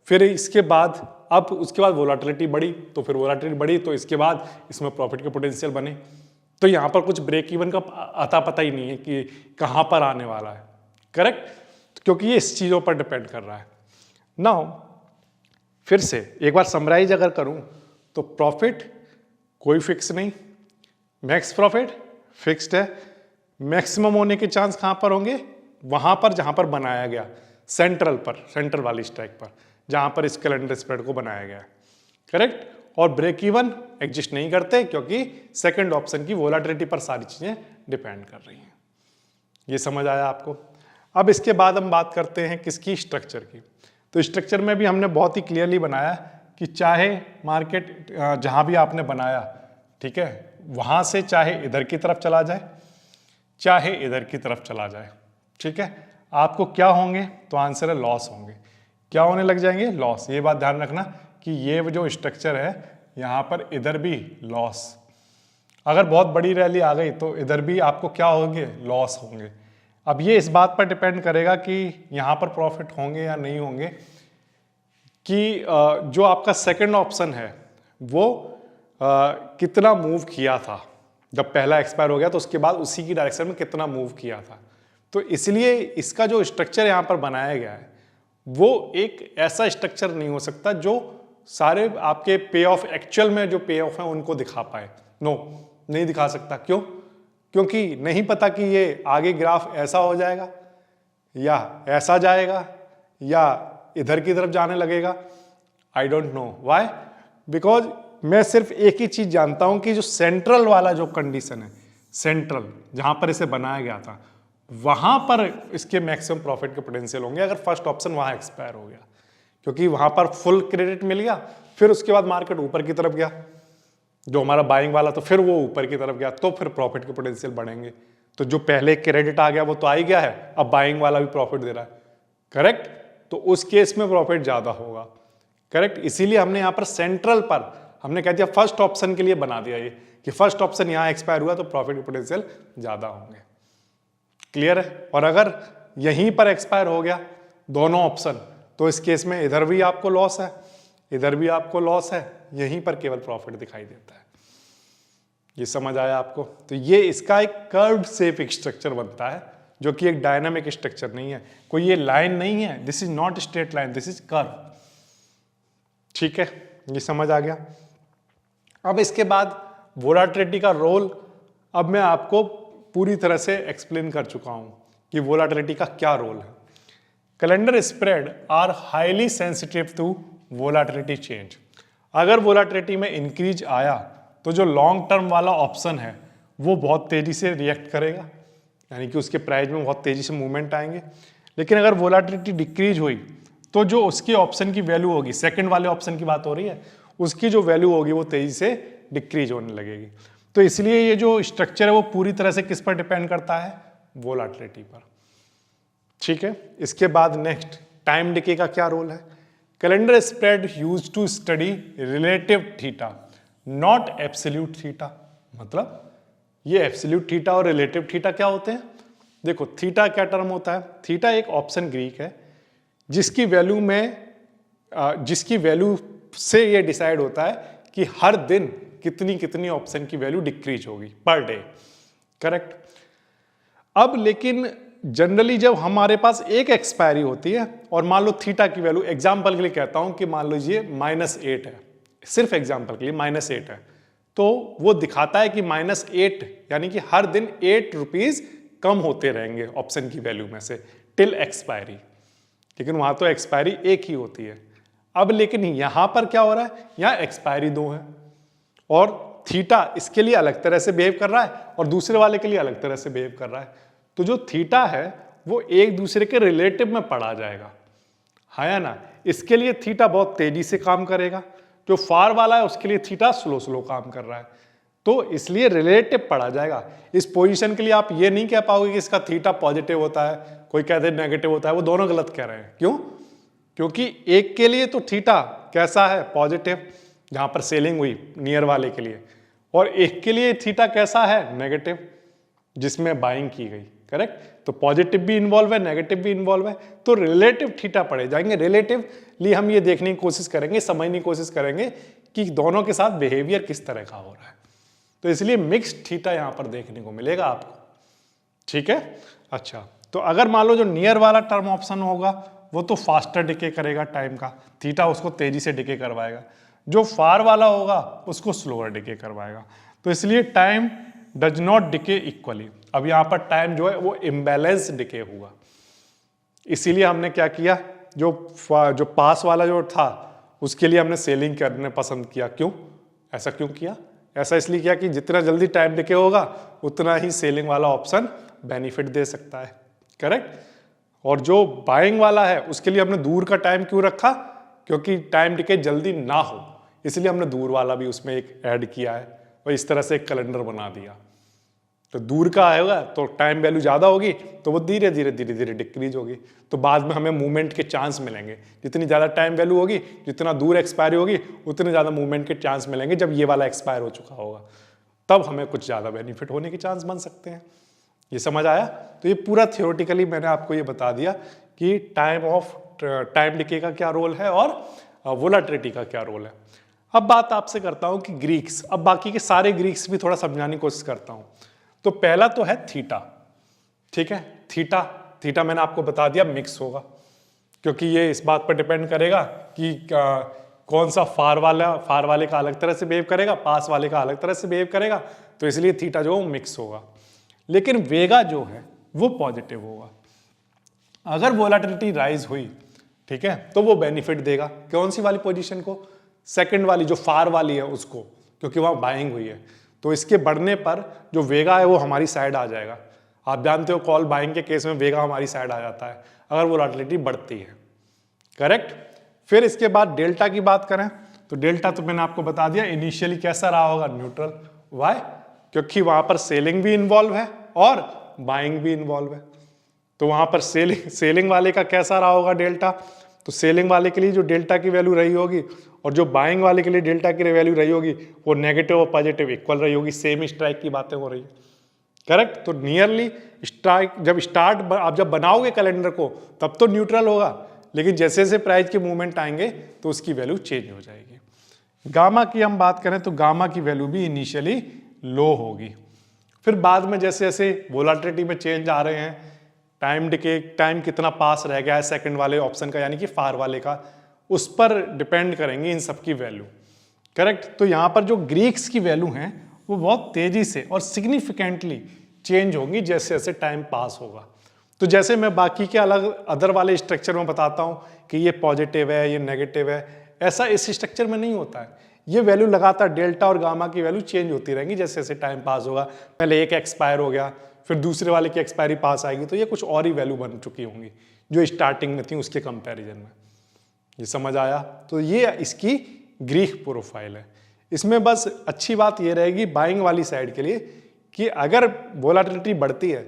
फिर इसके बाद अब उसके बाद वोलाटिलिटी बढ़ी, तो फिर वोलाटिलिटी बढ़ी तो इसके बाद इसमें प्रॉफिट के पोटेंशियल बने, तो यहाँ पर कुछ ब्रेक इवन का अता पता ही नहीं है कि कहाँ पर आने वाला है, करेक्ट, क्योंकि ये इस चीज़ों पर डिपेंड कर रहा है। नाउ फिर से एक बार समराइज अगर करूँ तो प्रॉफिट कोई फिक्स नहीं, मैक्स प्रॉफिट फिक्स्ड है, मैक्सिमम होने के चांस कहाँ पर होंगे? वहाँ पर जहाँ पर बनाया गया, सेंट्रल पर, सेंटर वाली स्ट्राइक पर, जहाँ पर इस कैलेंडर स्प्रेड को बनाया गया है, करेक्ट। और ब्रेक इवन एग्जिस्ट नहीं करते क्योंकि सेकंड ऑप्शन की वोलाटिलिटी पर सारी चीज़ें डिपेंड कर रही हैं। ये समझ आया आपको? अब इसके बाद हम बात करते हैं किसकी? स्ट्रक्चर की। तो स्ट्रक्चर में भी हमने बहुत ही क्लियरली बनाया कि चाहे मार्केट जहां भी आपने बनाया, ठीक है, वहां से चाहे इधर की तरफ चला जाए चाहे इधर की तरफ चला जाए, ठीक है, आपको क्या होंगे? तो आंसर है लॉस होंगे। क्या होने लग जाएंगे? लॉस। ये बात ध्यान रखना कि ये जो स्ट्रक्चर है यहां पर इधर भी लॉस, अगर बहुत बड़ी रैली आ गई तो इधर भी आपको क्या होंगे? लॉस होंगे। अब ये इस बात पर डिपेंड करेगा कि यहां पर प्रॉफिट होंगे या नहीं होंगे, कि जो आपका सेकंड ऑप्शन है वो कितना मूव किया था। जब पहला एक्सपायर हो गया तो उसके बाद उसी की डायरेक्शन में कितना मूव किया था। तो इसलिए इसका जो स्ट्रक्चर यहां पर बनाया गया है वो एक ऐसा स्ट्रक्चर नहीं हो सकता जो सारे आपके पे ऑफ, एक्चुअल में जो पे ऑफ है उनको दिखा पाए। नो, नहीं दिखा सकता। क्यों? क्योंकि नहीं पता कि ये आगे ग्राफ ऐसा हो जाएगा या ऐसा जाएगा या इधर की तरफ जाने लगेगा। I don't know why, because मैं सिर्फ एक ही चीज जानता हूं कि जो सेंट्रल वाला जो कंडीशन है, सेंट्रल जहां पर इसे बनाया गया था, वहां पर इसके मैक्सिमम प्रॉफिट के पोटेंशियल होंगे अगर फर्स्ट ऑप्शन वहां एक्सपायर हो गया, क्योंकि वहां पर फुल क्रेडिट मिल गया, फिर उसके बाद मार्केट ऊपर की तरफ गया, जो हमारा बाइंग वाला तो फिर वो ऊपर की तरफ गया, तो फिर प्रॉफिट के पोटेंशियल बढ़ेंगे। तो जो पहले क्रेडिट आ गया वो तो आ ही गया है, अब बाइंग वाला भी प्रॉफिट दे रहा है, करेक्ट। तो उस केस में प्रॉफिट ज्यादा होगा, करेक्ट। इसीलिए हमने यहां पर सेंट्रल पर हमने कह दिया, फर्स्ट ऑप्शन के लिए बना दिया ये कि फर्स्ट ऑप्शन यहां एक्सपायर हुआ तो प्रॉफिट के पोटेंशियल ज्यादा होंगे। क्लियर है? और अगर यहीं पर एक्सपायर हो गया दोनों ऑप्शन, तो इस केस में इधर भी आपको लॉस है, इधर भी आपको लॉस है, यहीं पर केवल प्रॉफिट दिखाई देता है। ये समझ आया आपको? तो ये इसका एक कर्व्ड शेप स्ट्रक्चर बनता है, जो कि एक डायनामिक स्ट्रक्चर नहीं है, कोई ये लाइन नहीं है, this is not straight line, this is curve. ठीक है, ये समझ आ गया। अब इसके बाद वोलाटिलिटी का रोल अब मैं आपको पूरी तरह से एक्सप्लेन कर चुका हूं कि वोलाटिलिटी का क्या रोल है। Calendar spread are highly sensitive to volatility change. अगर वोलाटिलिटी में इंक्रीज आया तो जो लॉन्ग टर्म वाला ऑप्शन है वो बहुत तेजी से रिएक्ट करेगा, यानी कि उसके प्राइस में बहुत तेजी से मूवमेंट आएंगे। लेकिन अगर वोलाटिलिटी डिक्रीज हुई तो जो उसके ऑप्शन की वैल्यू होगी, सेकंड वाले ऑप्शन की बात हो रही है, उसकी जो वैल्यू होगी वो तेजी से डिक्रीज होने लगेगी। तो इसलिए ये जो स्ट्रक्चर है वो पूरी तरह से किस पर डिपेंड करता है? वोलाटिलिटी पर। ठीक है, इसके बाद नेक्स्ट टाइम डिके का क्या रोल है? Calendar spread used to study relative theta not absolute theta. मतलब ये एब्सोल्यूट थीटा और रिलेटिव थीटा क्या होते हैं? देखो, थीटा क्या टर्म होता है? थीटा एक ऑप्शन ग्रीक है जिसकी वैल्यू से ये डिसाइड होता है कि हर दिन कितनी कितनी ऑप्शन की वैल्यू डिक्रीज होगी पर डे, करेक्ट। अब लेकिन जनरली जब हमारे पास एक एक्सपायरी होती है और मान लो थीटा की वैल्यू, एग्जांपल के लिए कहता हूं कि मान लीजिए -8 है, सिर्फ एग्जांपल के लिए -8 है, तो वो दिखाता है कि -8 यानी कि हर दिन 8 रुपीज कम होते रहेंगे ऑप्शन की वैल्यू में से टिल एक्सपायरी। लेकिन वहां तो एक्सपायरी एक ही होती है। अब लेकिन यहां पर क्या हो रहा है? यहां एक्सपायरी 2 है और थीटा इसके लिए अलग तरह से बिहेव कर रहा है और दूसरे वाले के लिए अलग तरह से बिहेव कर रहा है। तो जो थीटा है वो एक दूसरे के रिलेटिव में पढ़ा जाएगा, है या ना। इसके लिए थीटा बहुत तेजी से काम करेगा, जो फार वाला है उसके लिए थीटा स्लो काम कर रहा है, तो इसलिए रिलेटिव पढ़ा जाएगा। इस पोजीशन के लिए आप ये नहीं कह पाओगे कि इसका थीटा पॉजिटिव होता है, कोई कहते हैं नेगेटिव होता है, वो दोनों गलत कह रहे हैं। क्यों? क्योंकि एक के लिए तो थीटा कैसा है? पॉजिटिव, जहां पर सेलिंग हुई नियर वाले के लिए, और एक के लिए थीटा कैसा है? नेगेटिव, जिसमें बाइंग की गई, करेक्ट। तो पॉजिटिव भी इन्वॉल्व है, नेगेटिव भी इन्वॉल्व है, तो रिलेटिव थीटा पढ़े जाएंगे। रिलेटिवली हम ये देखने की कोशिश करेंगे, समझने की कोशिश करेंगे कि दोनों के साथ बिहेवियर किस तरह का हो रहा है। तो इसलिए मिक्स्ड थीटा यहां पर देखने को मिलेगा आपको, ठीक है। अच्छा, तो अगर मान लो जो नियर वाला टर्म ऑप्शन होगा वो तो फास्टर डिके करेगा टाइम का, थीटा उसको तेजी से डिके करवाएगा। जो फार वाला होगा उसको स्लोअर डिके करवाएगा। तो इसलिए time does not decay equally. अब यहां पर टाइम जो है वो इम्बैलेंस डिके हुआ। इसीलिए हमने क्या किया, जो पास वाला जो था उसके लिए हमने सेलिंग करने पसंद किया। क्यों? ऐसा क्यों किया? ऐसा इसलिए किया कि जितना जल्दी टाइम डिके होगा उतना ही सेलिंग वाला ऑप्शन बेनिफिट दे सकता है, करेक्ट। और जो बाइंग वाला है उसके लिए हमने दूर का टाइम क्यों रखा? क्योंकि टाइम डिके जल्दी ना हो, इसलिए हमने दूर वाला भी उसमें एक ऐड किया है और इस तरह से एक कैलेंडर बना दिया। तो दूर का आएगा तो टाइम वैल्यू ज़्यादा होगी तो वो धीरे धीरे डिक्रीज होगी, तो बाद में हमें मूवमेंट के चांस मिलेंगे। जितनी ज़्यादा टाइम वैल्यू होगी, जितना दूर एक्सपायरी होगी, उतने ज़्यादा मूवमेंट के चांस मिलेंगे। जब ये वाला एक्सपायर हो चुका होगा तब हमें कुछ ज़्यादा बेनिफिट होने के चांस बन सकते हैं। ये समझ आया? तो ये पूरा थियोरेटिकली मैंने आपको ये बता दिया कि टाइम डिके का क्या रोल है और वोलेटिलिटी का क्या रोल है। अब बात आपसे करता हूँ कि ग्रीक्स, अब बाकी के सारे ग्रीक्स भी थोड़ा समझाने की कोशिश करता हूँ। तो पहला तो है थीटा, ठीक है। थीटा मैंने आपको बता दिया मिक्स होगा, क्योंकि ये इस बात पर डिपेंड करेगा कि कौन सा फार वाले का अलग तरह से बिहेव करेगा, पास वाले का अलग तरह से बिहेव करेगा, तो इसलिए थीटा जो मिक्स होगा। लेकिन वेगा जो है वो पॉजिटिव होगा। अगर वोलेटिलिटी राइज हुई, ठीक है, तो वो बेनिफिट देगा कौन सी वाली पोजीशन को, सेकंड वाली जो फार वाली है उसको, क्योंकि वहां बाइंग हुई है। तो इसके बढ़ने पर जो वेगा है वो हमारी साइड आ जाएगा। आप जानते हो कॉल बाइंग के केस में वेगा हमारी साइड आ जाता है अगर वोलेटिलिटी बढ़ती है, करेक्ट। फिर इसके बाद डेल्टा की बात करें तो डेल्टा तो मैंने आपको बता दिया इनिशियली कैसा रहा होगा, न्यूट्रल। वाई? क्योंकि वहां पर सेलिंग भी इन्वॉल्व है और बाइंग भी इन्वॉल्व है। तो वहां पर सेलिंग वाले का कैसा रहा होगा डेल्टा, तो सेलिंग वाले के लिए जो डेल्टा की वैल्यू रही होगी और जो बाइंग वाले के लिए डेल्टा की वैल्यू रही होगी वो नेगेटिव और पॉजिटिव इक्वल रही होगी। सेम स्ट्राइक की बातें हो रही है, करेक्ट। तो नियरली स्ट्राइक आप जब बनाओगे कैलेंडर को तब तो न्यूट्रल होगा, लेकिन जैसे जैसे प्राइस के मूवमेंट आएंगे तो उसकी वैल्यू चेंज हो जाएगी। गामा की हम बात करें तो गामा की वैल्यू भी इनिशियली लो होगी, फिर बाद में जैसे जैसे वोलेटिलिटी में चेंज आ रहे हैं, टाइम कितना पास रह गया है सेकंड वाले ऑप्शन का यानी कि फार वाले का, उस पर डिपेंड करेंगे इन सब की वैल्यू, करेक्ट। तो यहाँ पर जो ग्रीक्स की वैल्यू हैं वो बहुत तेजी से और सिग्निफिकेंटली चेंज होंगी जैसे जैसे टाइम पास होगा। तो जैसे मैं बाकी के अदर वाले स्ट्रक्चर में बताता हूँ कि ये पॉजिटिव है, ये नेगेटिव है, ऐसा इस स्ट्रक्चर में नहीं होता है। ये वैल्यू लगातार डेल्टा और गामा की वैल्यू चेंज होती रहेंगी जैसे जैसे टाइम पास होगा। पहले एक एक्सपायर हो गया, फिर दूसरे वाले की एक्सपायरी पास आएगी, तो ये कुछ और ही वैल्यू बन चुकी होंगी जो स्टार्टिंग में थी उसके कंपैरिजन में। ये समझ आया? तो ये इसकी ग्रीक प्रोफाइल है। इसमें बस अच्छी बात ये रहेगी बाइंग वाली साइड के लिए कि अगर वोलेटिलिटी बढ़ती है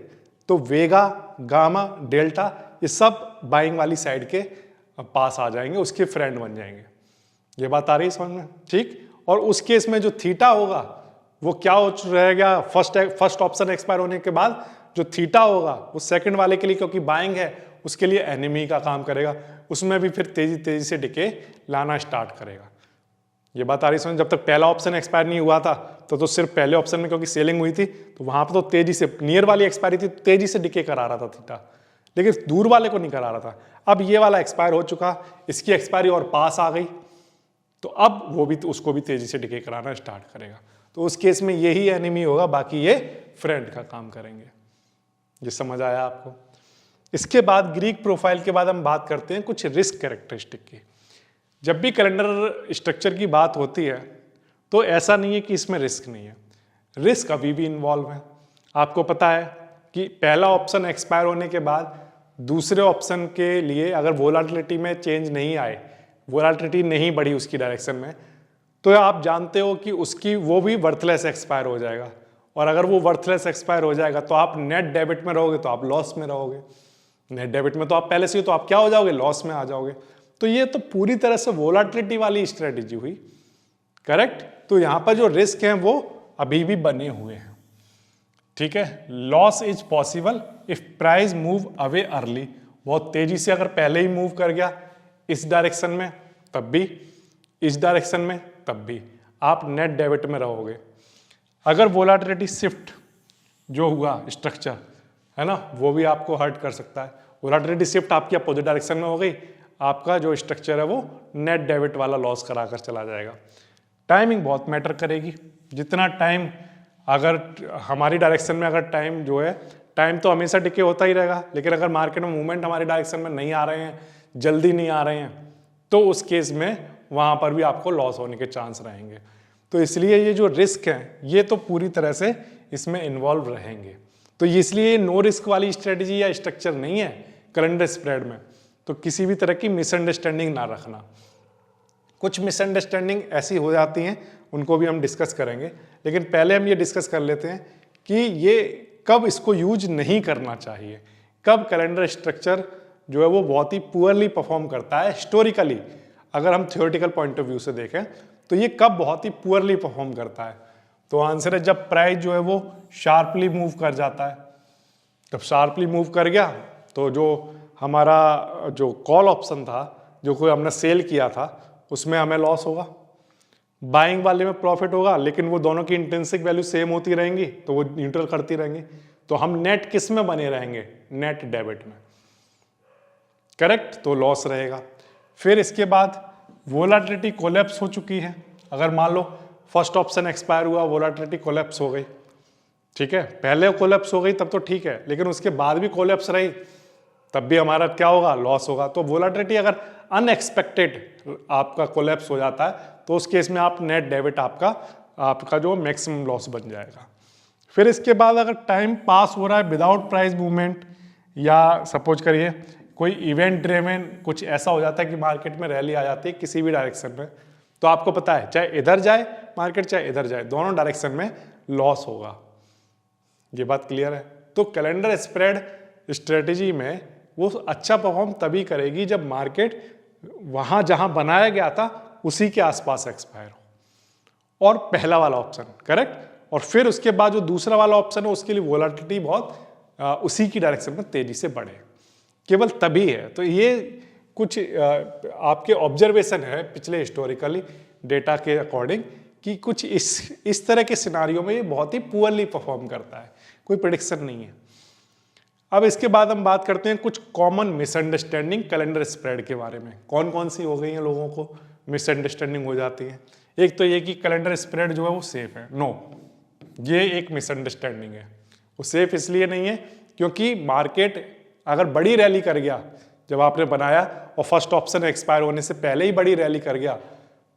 तो वेगा, गामा, डेल्टा ये सब बाइंग वाली साइड के पास आ जाएंगे, उसके फ्रेंड बन जाएंगे। ये बात आ रही है समझ में? ठीक। और उस केस में जो थीटा होगा वो क्या हो रहेगा, फर्स्ट ऑप्शन एक्सपायर होने के बाद जो थीटा होगा वो सेकंड वाले के लिए, क्योंकि बाइंग है, उसके लिए एनिमी का काम करेगा, उसमें भी फिर तेजी से डिके लाना स्टार्ट करेगा। ये बात आ रही समझ? जब तक पहला ऑप्शन एक्सपायर नहीं हुआ था तो सिर्फ पहले ऑप्शन में क्योंकि सेलिंग हुई थी तो वहां पर तो तेजी से नियर वाली एक्सपायरी थी, तेजी से डिके करा रहा था थीटा, लेकिन दूर वाले को नहीं करा रहा था। अब ये वाला एक्सपायर हो चुका, इसकी एक्सपायरी और पास आ गई, तो अब वो भी उसको भी तेजी से डिके कराना स्टार्ट करेगा। तो उस केस में यही एनिमी होगा, बाकी ये फ्रेंड का काम करेंगे। ये समझ आया आपको? इसके बाद ग्रीक प्रोफाइल के बाद हम बात करते हैं कुछ रिस्क कैरेक्टरिस्टिक की। जब भी कैलेंडर स्ट्रक्चर की बात होती है तो ऐसा नहीं है कि इसमें रिस्क नहीं है, रिस्क अभी भी इन्वॉल्व है। आपको पता है कि पहला ऑप्शन एक्सपायर होने के बाद दूसरे ऑप्शन के लिए अगर वोलेटिलिटी में चेंज नहीं आए, वोलेटिलिटी नहीं बढ़ी उसकी डायरेक्शन में, तो आप जानते हो कि उसकी वो भी वर्थलेस एक्सपायर हो जाएगा। और अगर वो वर्थलेस एक्सपायर हो जाएगा तो आप नेट डेबिट में रहोगे, तो आप लॉस में रहोगे। नेट डेबिट में तो आप पहले से ही, तो आप क्या हो जाओगे, लॉस में आ जाओगे। तो ये तो पूरी तरह से वोलेटिलिटी वाली स्ट्रेटेजी हुई, करेक्ट। तो यहां पर जो रिस्क हैं वो अभी भी बने हुए हैं, ठीक है। Loss is possible if price move away early, बहुत तेजी से अगर पहले ही मूव कर गया इस डायरेक्शन में तब भी, इस डायरेक्शन में तब भी आप नेट डेबिट में रहोगे। अगर वोलेटिलिटी शिफ्ट जो हुआ स्ट्रक्चर है ना, वो भी आपको हर्ट कर सकता है। वोलेटिलिटी शिफ्ट आपकी अपोजिट डायरेक्शन में हो गई, आपका जो स्ट्रक्चर है वो नेट डेबिट वाला लॉस कराकर चला जाएगा। टाइमिंग बहुत मैटर करेगी। जितना टाइम अगर हमारी डायरेक्शन में, अगर टाइम जो है, टाइम तो हमेशा डिके होता ही रहेगा, लेकिन अगर मार्केट में मूवमेंट हमारी डायरेक्शन में नहीं आ रहे हैं, जल्दी नहीं आ रहे हैं, तो उस केस में वहां पर भी आपको लॉस होने के चांस रहेंगे। तो इसलिए ये जो रिस्क हैं ये तो पूरी तरह से इसमें इन्वॉल्व रहेंगे। तो इसलिए नो रिस्क वाली स्ट्रेटजी या स्ट्रक्चर नहीं है कैलेंडर स्प्रेड में। तो किसी भी तरह की मिसअंडरस्टैंडिंग ना रखना, कुछ मिसअंडरस्टैंडिंग ऐसी हो जाती हैं, उनको भी हम डिस्कस करेंगे, लेकिन पहले हम ये डिस्कस कर लेते हैं कि ये कब इसको यूज नहीं करना चाहिए, कब कैलेंडर स्ट्रक्चर जो है वो बहुत ही पुअरली परफॉर्म करता है हिस्टोरिकली। अगर हम थ्योरेटिकल पॉइंट ऑफ व्यू से देखें तो ये कब बहुत ही पुअरली परफॉर्म करता है, तो आंसर है जब प्राइस जो है वो शार्पली मूव कर जाता है। जब शार्पली मूव कर गया तो जो हमारा जो कॉल ऑप्शन था, जो कोई हमने सेल किया था, उसमें हमें लॉस होगा, बाइंग वाले में प्रॉफिट होगा, लेकिन वो दोनों की इंट्रिंसिक वैल्यू सेम होती रहेंगी तो वो न्यूट्रल करती रहेंगी, तो हम नेट किस में बने रहेंगे, नेट डेबिट में, करेक्ट, तो लॉस रहेगा। फिर इसके बाद वोलाटिलिटी कोलैप्स हो चुकी है, अगर मान लो फर्स्ट ऑप्शन एक्सपायर हुआ, वोलाटिलिटी कोलैप्स हो गई, ठीक है, पहले कोलैप्स हो गई तब तो ठीक है, लेकिन उसके बाद भी कोलैप्स रही तब भी हमारा क्या होगा, लॉस होगा। तो वोलाटिलिटी अगर अनएक्सपेक्टेड आपका कोलैप्स हो जाता है तो उस केस में आप नेट डेबिट आपका जो मैक्सिमम लॉस बन जाएगा। फिर इसके बाद अगर टाइम पास हो रहा है विदाउट प्राइस मूवमेंट, या सपोज करिए कोई इवेंट ड्रिवन कुछ ऐसा हो जाता है कि मार्केट में रैली आ जाती है किसी भी डायरेक्शन में, तो आपको पता है चाहे इधर जाए मार्केट चाहे इधर जाए, दोनों डायरेक्शन में लॉस होगा। ये बात क्लियर है। तो कैलेंडर स्प्रेड स्ट्रेटेजी में वो अच्छा परफॉर्म तभी करेगी जब मार्केट वहां जहां बनाया गया था उसी के आसपास एक्सपायर हो, और पहला वाला ऑप्शन करेक्ट, और फिर उसके बाद जो दूसरा वाला ऑप्शन है उसके लिए वोलाटिलिटी बहुत उसी की डायरेक्शन में तेजी से बढ़े, केवल तभी है। तो ये कुछ आपके ऑब्जर्वेशन है पिछले हिस्टोरिकली डेटा के अकॉर्डिंग कि कुछ इस तरह के सिनारियों में ये बहुत ही पुअरली परफॉर्म करता है, कोई प्रेडिक्शन नहीं है। अब इसके बाद हम बात करते हैं कुछ कॉमन मिसअंडरस्टैंडिंग कैलेंडर स्प्रेड के बारे में। कौन कौन सी हो गई हैं लोगों को मिसअंडरस्टैंडिंग हो जाती है। एक तो ये कि कैलेंडर स्प्रेड जो है वो सेफ है। नो, ये एक मिसअंडरस्टैंडिंग है। वो सेफ इसलिए नहीं है क्योंकि मार्केट अगर बड़ी रैली कर गया जब आपने बनाया और फर्स्ट ऑप्शन एक्सपायर होने से पहले ही बड़ी रैली कर गया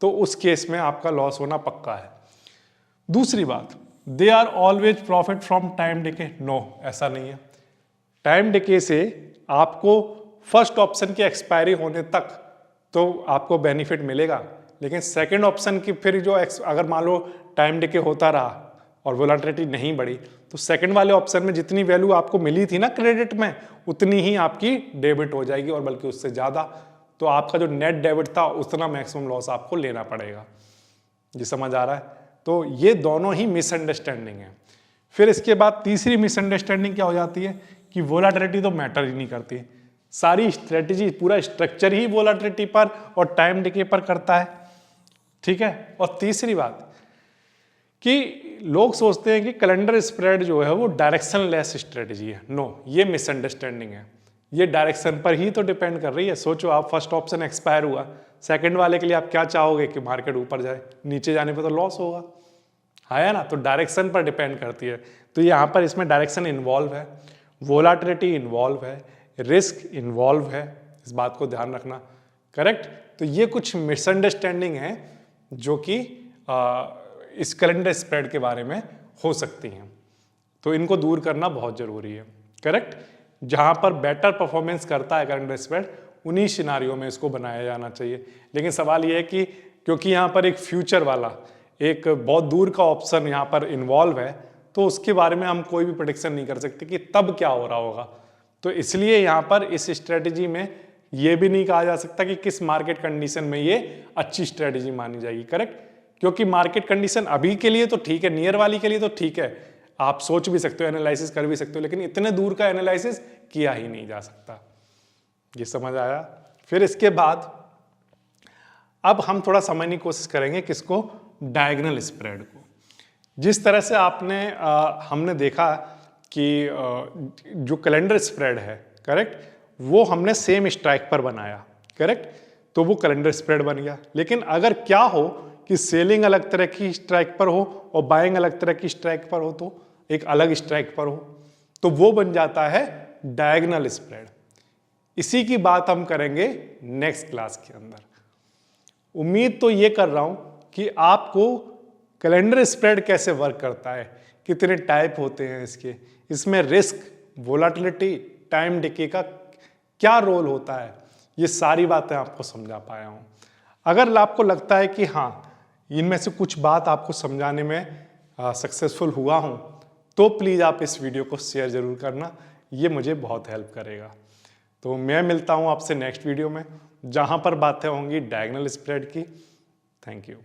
तो उस केस में आपका लॉस होना पक्का है। दूसरी बात, they are always profit from time decay. No, ऐसा नहीं है। टाइम डिके से आपको फर्स्ट ऑप्शन की एक्सपायरी होने तक तो आपको बेनिफिट मिलेगा, लेकिन सेकंड ऑप्शन की फिर जो अगर मान लो टाइम डिके होता रहा और वोलेटिलिटी नहीं बढ़ी तो सेकंड वाले ऑप्शन में जितनी वैल्यू आपको मिली थी ना क्रेडिट में उतनी ही आपकी डेबिट हो जाएगी और बल्कि उससे ज़्यादा। तो आपका जो नेट डेबिट था उतना मैक्सिमम लॉस आपको लेना पड़ेगा। ये समझ आ रहा है। तो ये दोनों ही मिसअंडरस्टैंडिंग है। फिर इसके बाद तीसरी मिसअंडरस्टैंडिंग क्या हो जाती है कि वोलेटिलिटी तो मैटर ही नहीं करती। सारी स्ट्रेटेजी पूरा स्ट्रक्चर ही वोलेटिलिटी पर और टाइम डिके पर करता है, ठीक है। और तीसरी बात कि लोग सोचते हैं कि कैलेंडर स्प्रेड जो है वो डायरेक्शन लेस स्ट्रेटेजी है। नो, ये मिसअंडरस्टैंडिंग है। ये डायरेक्शन पर ही तो डिपेंड कर रही है। सोचो आप फर्स्ट ऑप्शन एक्सपायर हुआ, सेकंड वाले के लिए आप क्या चाहोगे कि मार्केट ऊपर जाए, नीचे जाने पर तो लॉस होगा, है ना। तो डायरेक्शन पर डिपेंड करती है। तो यहाँ पर इसमें डायरेक्शन इन्वॉल्व है, वोलेटिलिटी इन्वॉल्व है, रिस्क इन्वॉल्व है, इस बात को ध्यान रखना, करेक्ट। तो ये कुछ मिसअंडरस्टैंडिंग है जो कि इस कैलेंडर स्प्रेड के बारे में हो सकती हैं, तो इनको दूर करना बहुत जरूरी है, करेक्ट। जहां पर बेटर परफॉर्मेंस करता है कैलेंडर स्प्रेड उन्हीं सिनारियों में इसको बनाया जाना चाहिए। लेकिन सवाल ये है कि क्योंकि यहाँ पर एक फ्यूचर वाला एक बहुत दूर का ऑप्शन यहाँ पर इन्वॉल्व है तो उसके बारे में हम कोई भी प्रेडिक्शन नहीं कर सकते कि तब क्या हो रहा होगा। तो इसलिए यहाँ पर इस स्ट्रेटेजी में ये भी नहीं कहा जा सकता कि किस मार्केट कंडीशन में ये अच्छी स्ट्रेटेजी मानी जाएगी, करेक्ट। क्योंकि मार्केट कंडीशन अभी के लिए तो ठीक है, नियर वाली के लिए तो ठीक है, आप सोच भी सकते हो, एनालिसिस कर भी सकते हो, लेकिन इतने दूर का एनालिसिस किया ही नहीं जा सकता। ये समझ आया। फिर इसके बाद अब हम थोड़ा समझने की कोशिश करेंगे किसको, डायगोनल स्प्रेड को। जिस तरह से हमने देखा कि जो कैलेंडर स्प्रेड है, करेक्ट, वो हमने सेम स्ट्राइक पर बनाया, करेक्ट, तो वो कैलेंडर स्प्रेड बन गया। लेकिन अगर क्या हो कि सेलिंग अलग तरह की स्ट्राइक पर हो और बाइंग अलग तरह की स्ट्राइक पर हो, तो एक अलग स्ट्राइक पर हो, तो वो बन जाता है डायगोनल स्प्रेड। इसी की बात हम करेंगे नेक्स्ट क्लास के अंदर। उम्मीद तो ये कर रहा हूं कि आपको कैलेंडर स्प्रेड कैसे वर्क करता है, कितने टाइप होते हैं इसके, इसमें रिस्क, वोलेटिलिटी, टाइम डिके का क्या रोल होता है, ये सारी बातें आपको समझा पाया हूं। अगर आपको लगता है कि हाँ इनमें से कुछ बात आपको समझाने में सक्सेसफुल हुआ हूँ, तो प्लीज़ आप इस वीडियो को शेयर ज़रूर करना, ये मुझे बहुत हेल्प करेगा। तो मैं मिलता हूँ आपसे नेक्स्ट वीडियो में, जहाँ पर बातें होंगी डायगोनल स्प्रेड की। Thank you.